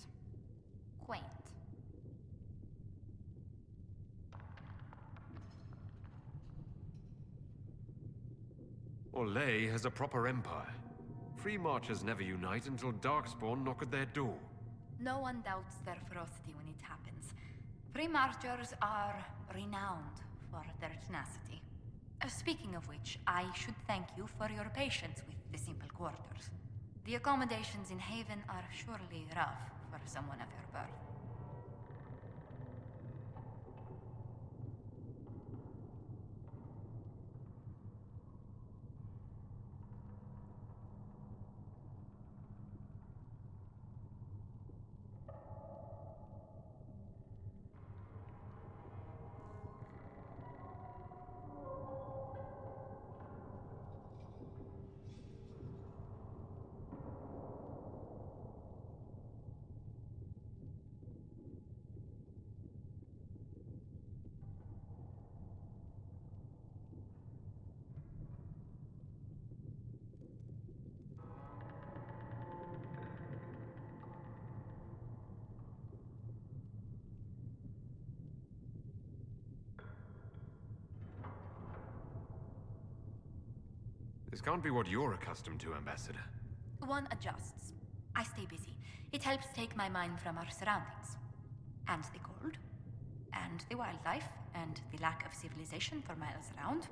quaint. Orlais has a proper empire. Free Marchers never unite until Darkspawn knock at their door. No one doubts their ferocity when it happens. Free Marchers are renowned for their tenacity. Speaking of which, I should thank you for your patience with the simple quarters. The accommodations in Haven are surely rough for someone of your birth. This can't be what you're accustomed to, Ambassador. One adjusts. I stay busy. It helps take my mind from our surroundings. And the cold. And the wildlife. And the lack of civilization for miles around.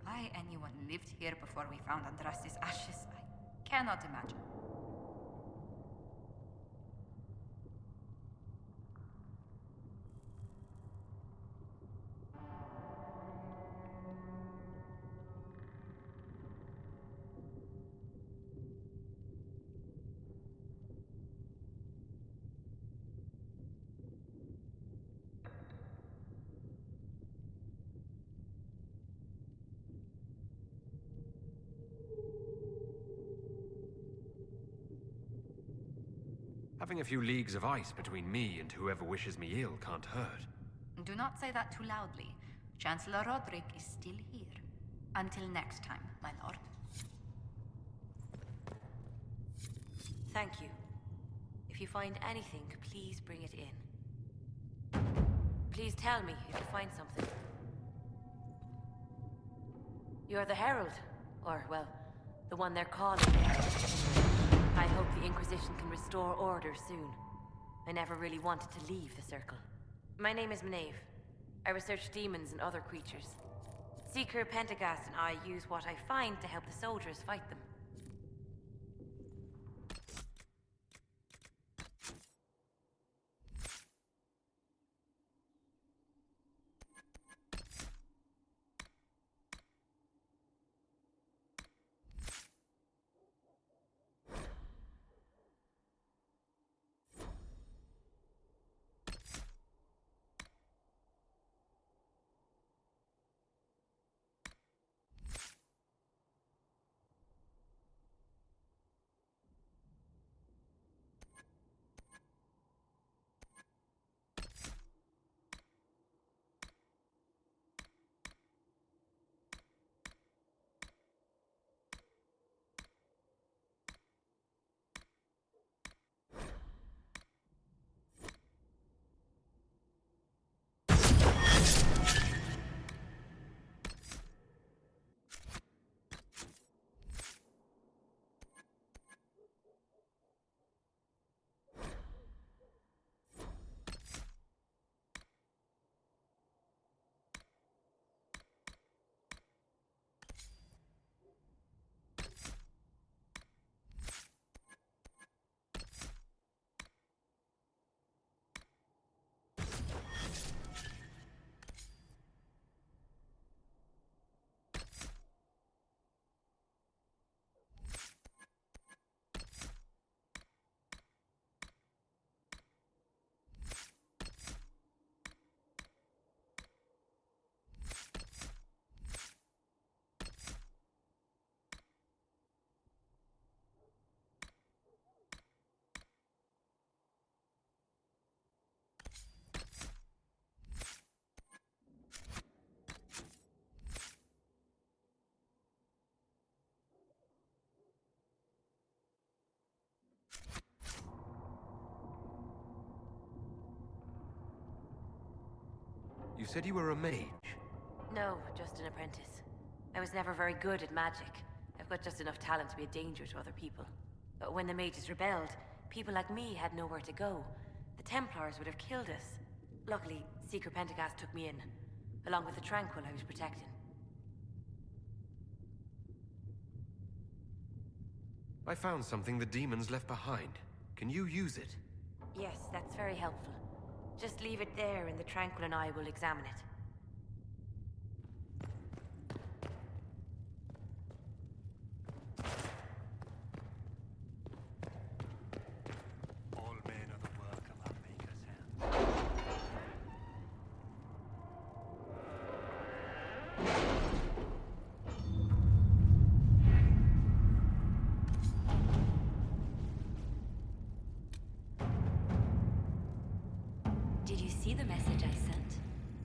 Why anyone lived here before we found Andraste's ashes, I cannot imagine. Having a few leagues of ice between me and whoever wishes me ill can't hurt. Do not say that too loudly. Chancellor Roderick is still here. Until next time, my lord. Thank you. If you find anything, please bring it in. Please tell me if you find something. You're the Herald. Or, well, the one they're calling the Herald. I hope the Inquisition can restore order soon. I never really wanted to leave the Circle. My name is Maeve. I research demons and other creatures. Seeker Pentagast and I use what I find to help the soldiers fight them. You said you were a mage? No, just an apprentice. I was never very good at magic. I've got just enough talent to be a danger to other people. But when the mages rebelled, people like me had nowhere to go. The Templars would have killed us. Luckily, Seeker Pentagast took me in, along with the Tranquil I was protecting. I found something the demons left behind. Can you use it? Yes, that's very helpful. Just leave it there and the Tranquil and I will examine it. All men of the work of our Maker's hands. Did you see the message I sent?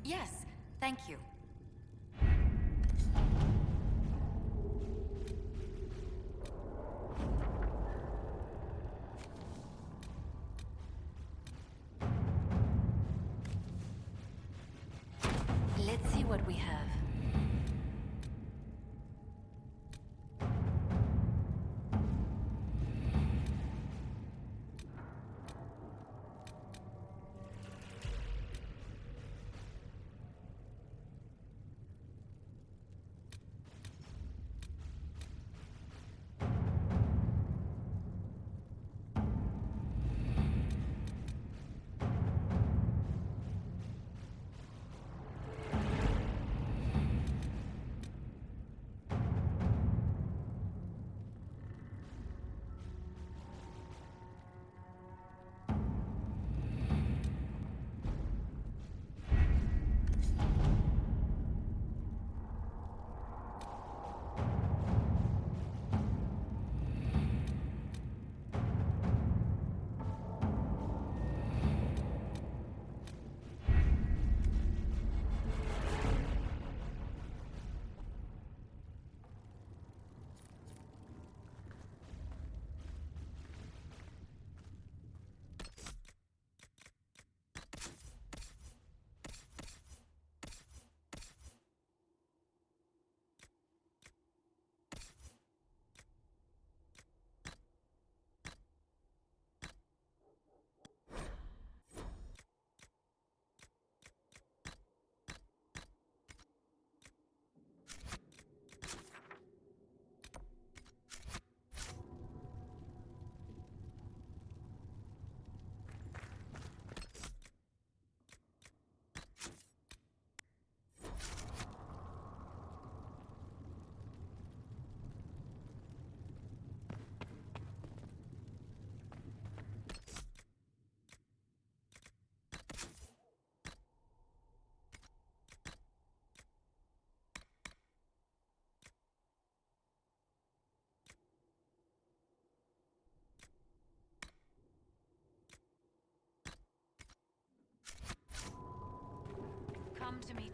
Yes, thank you. Let's see what we have.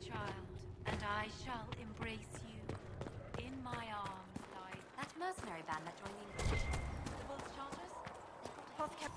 child, and I shall embrace you. In my arms lie That mercenary band that joined the Inquisition. The Bulls Chargers? Apothecary.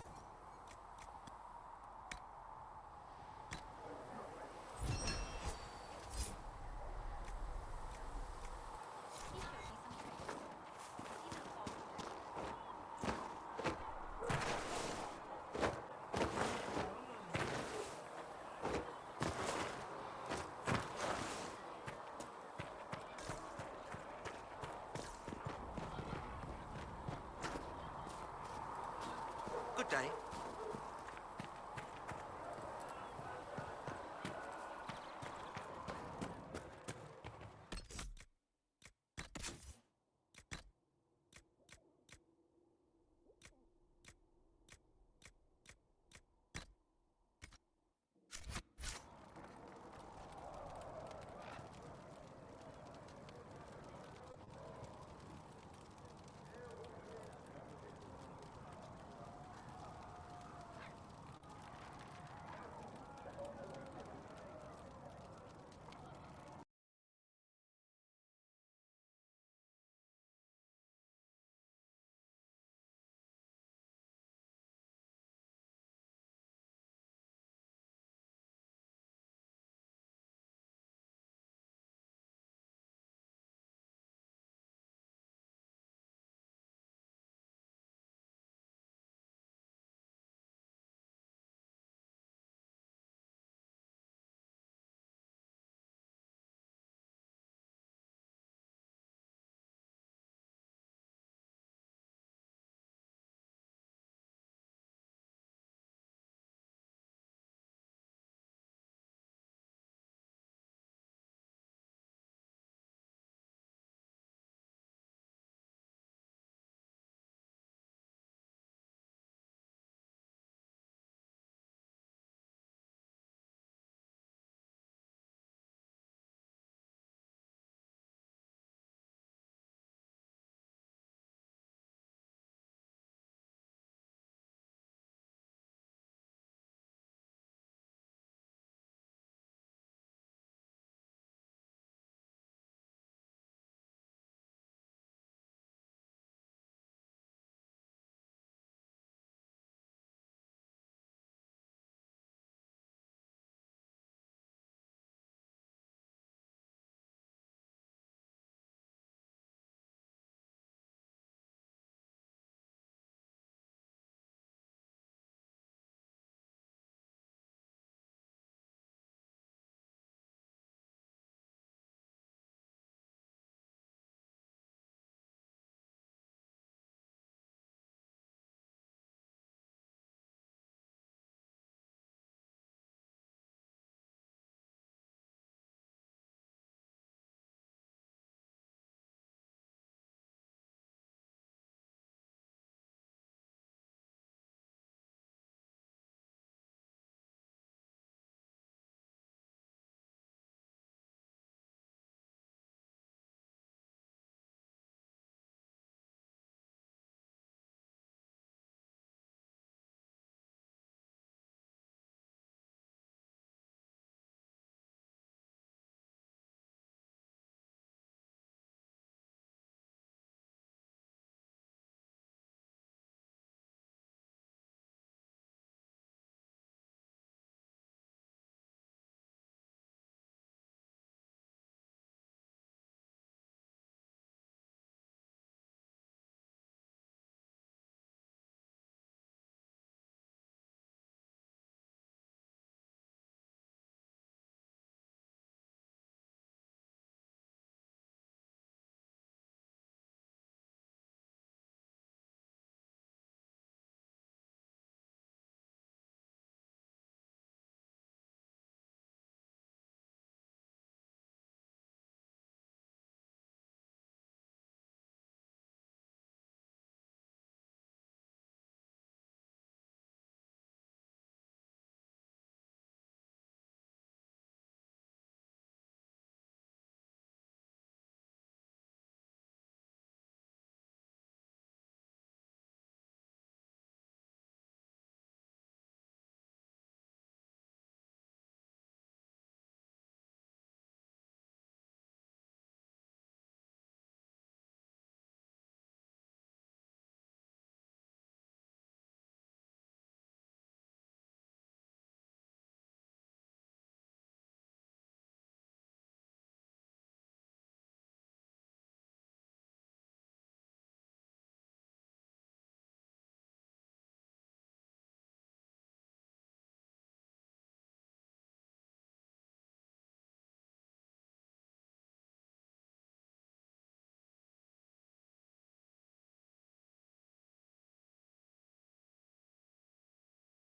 Good day.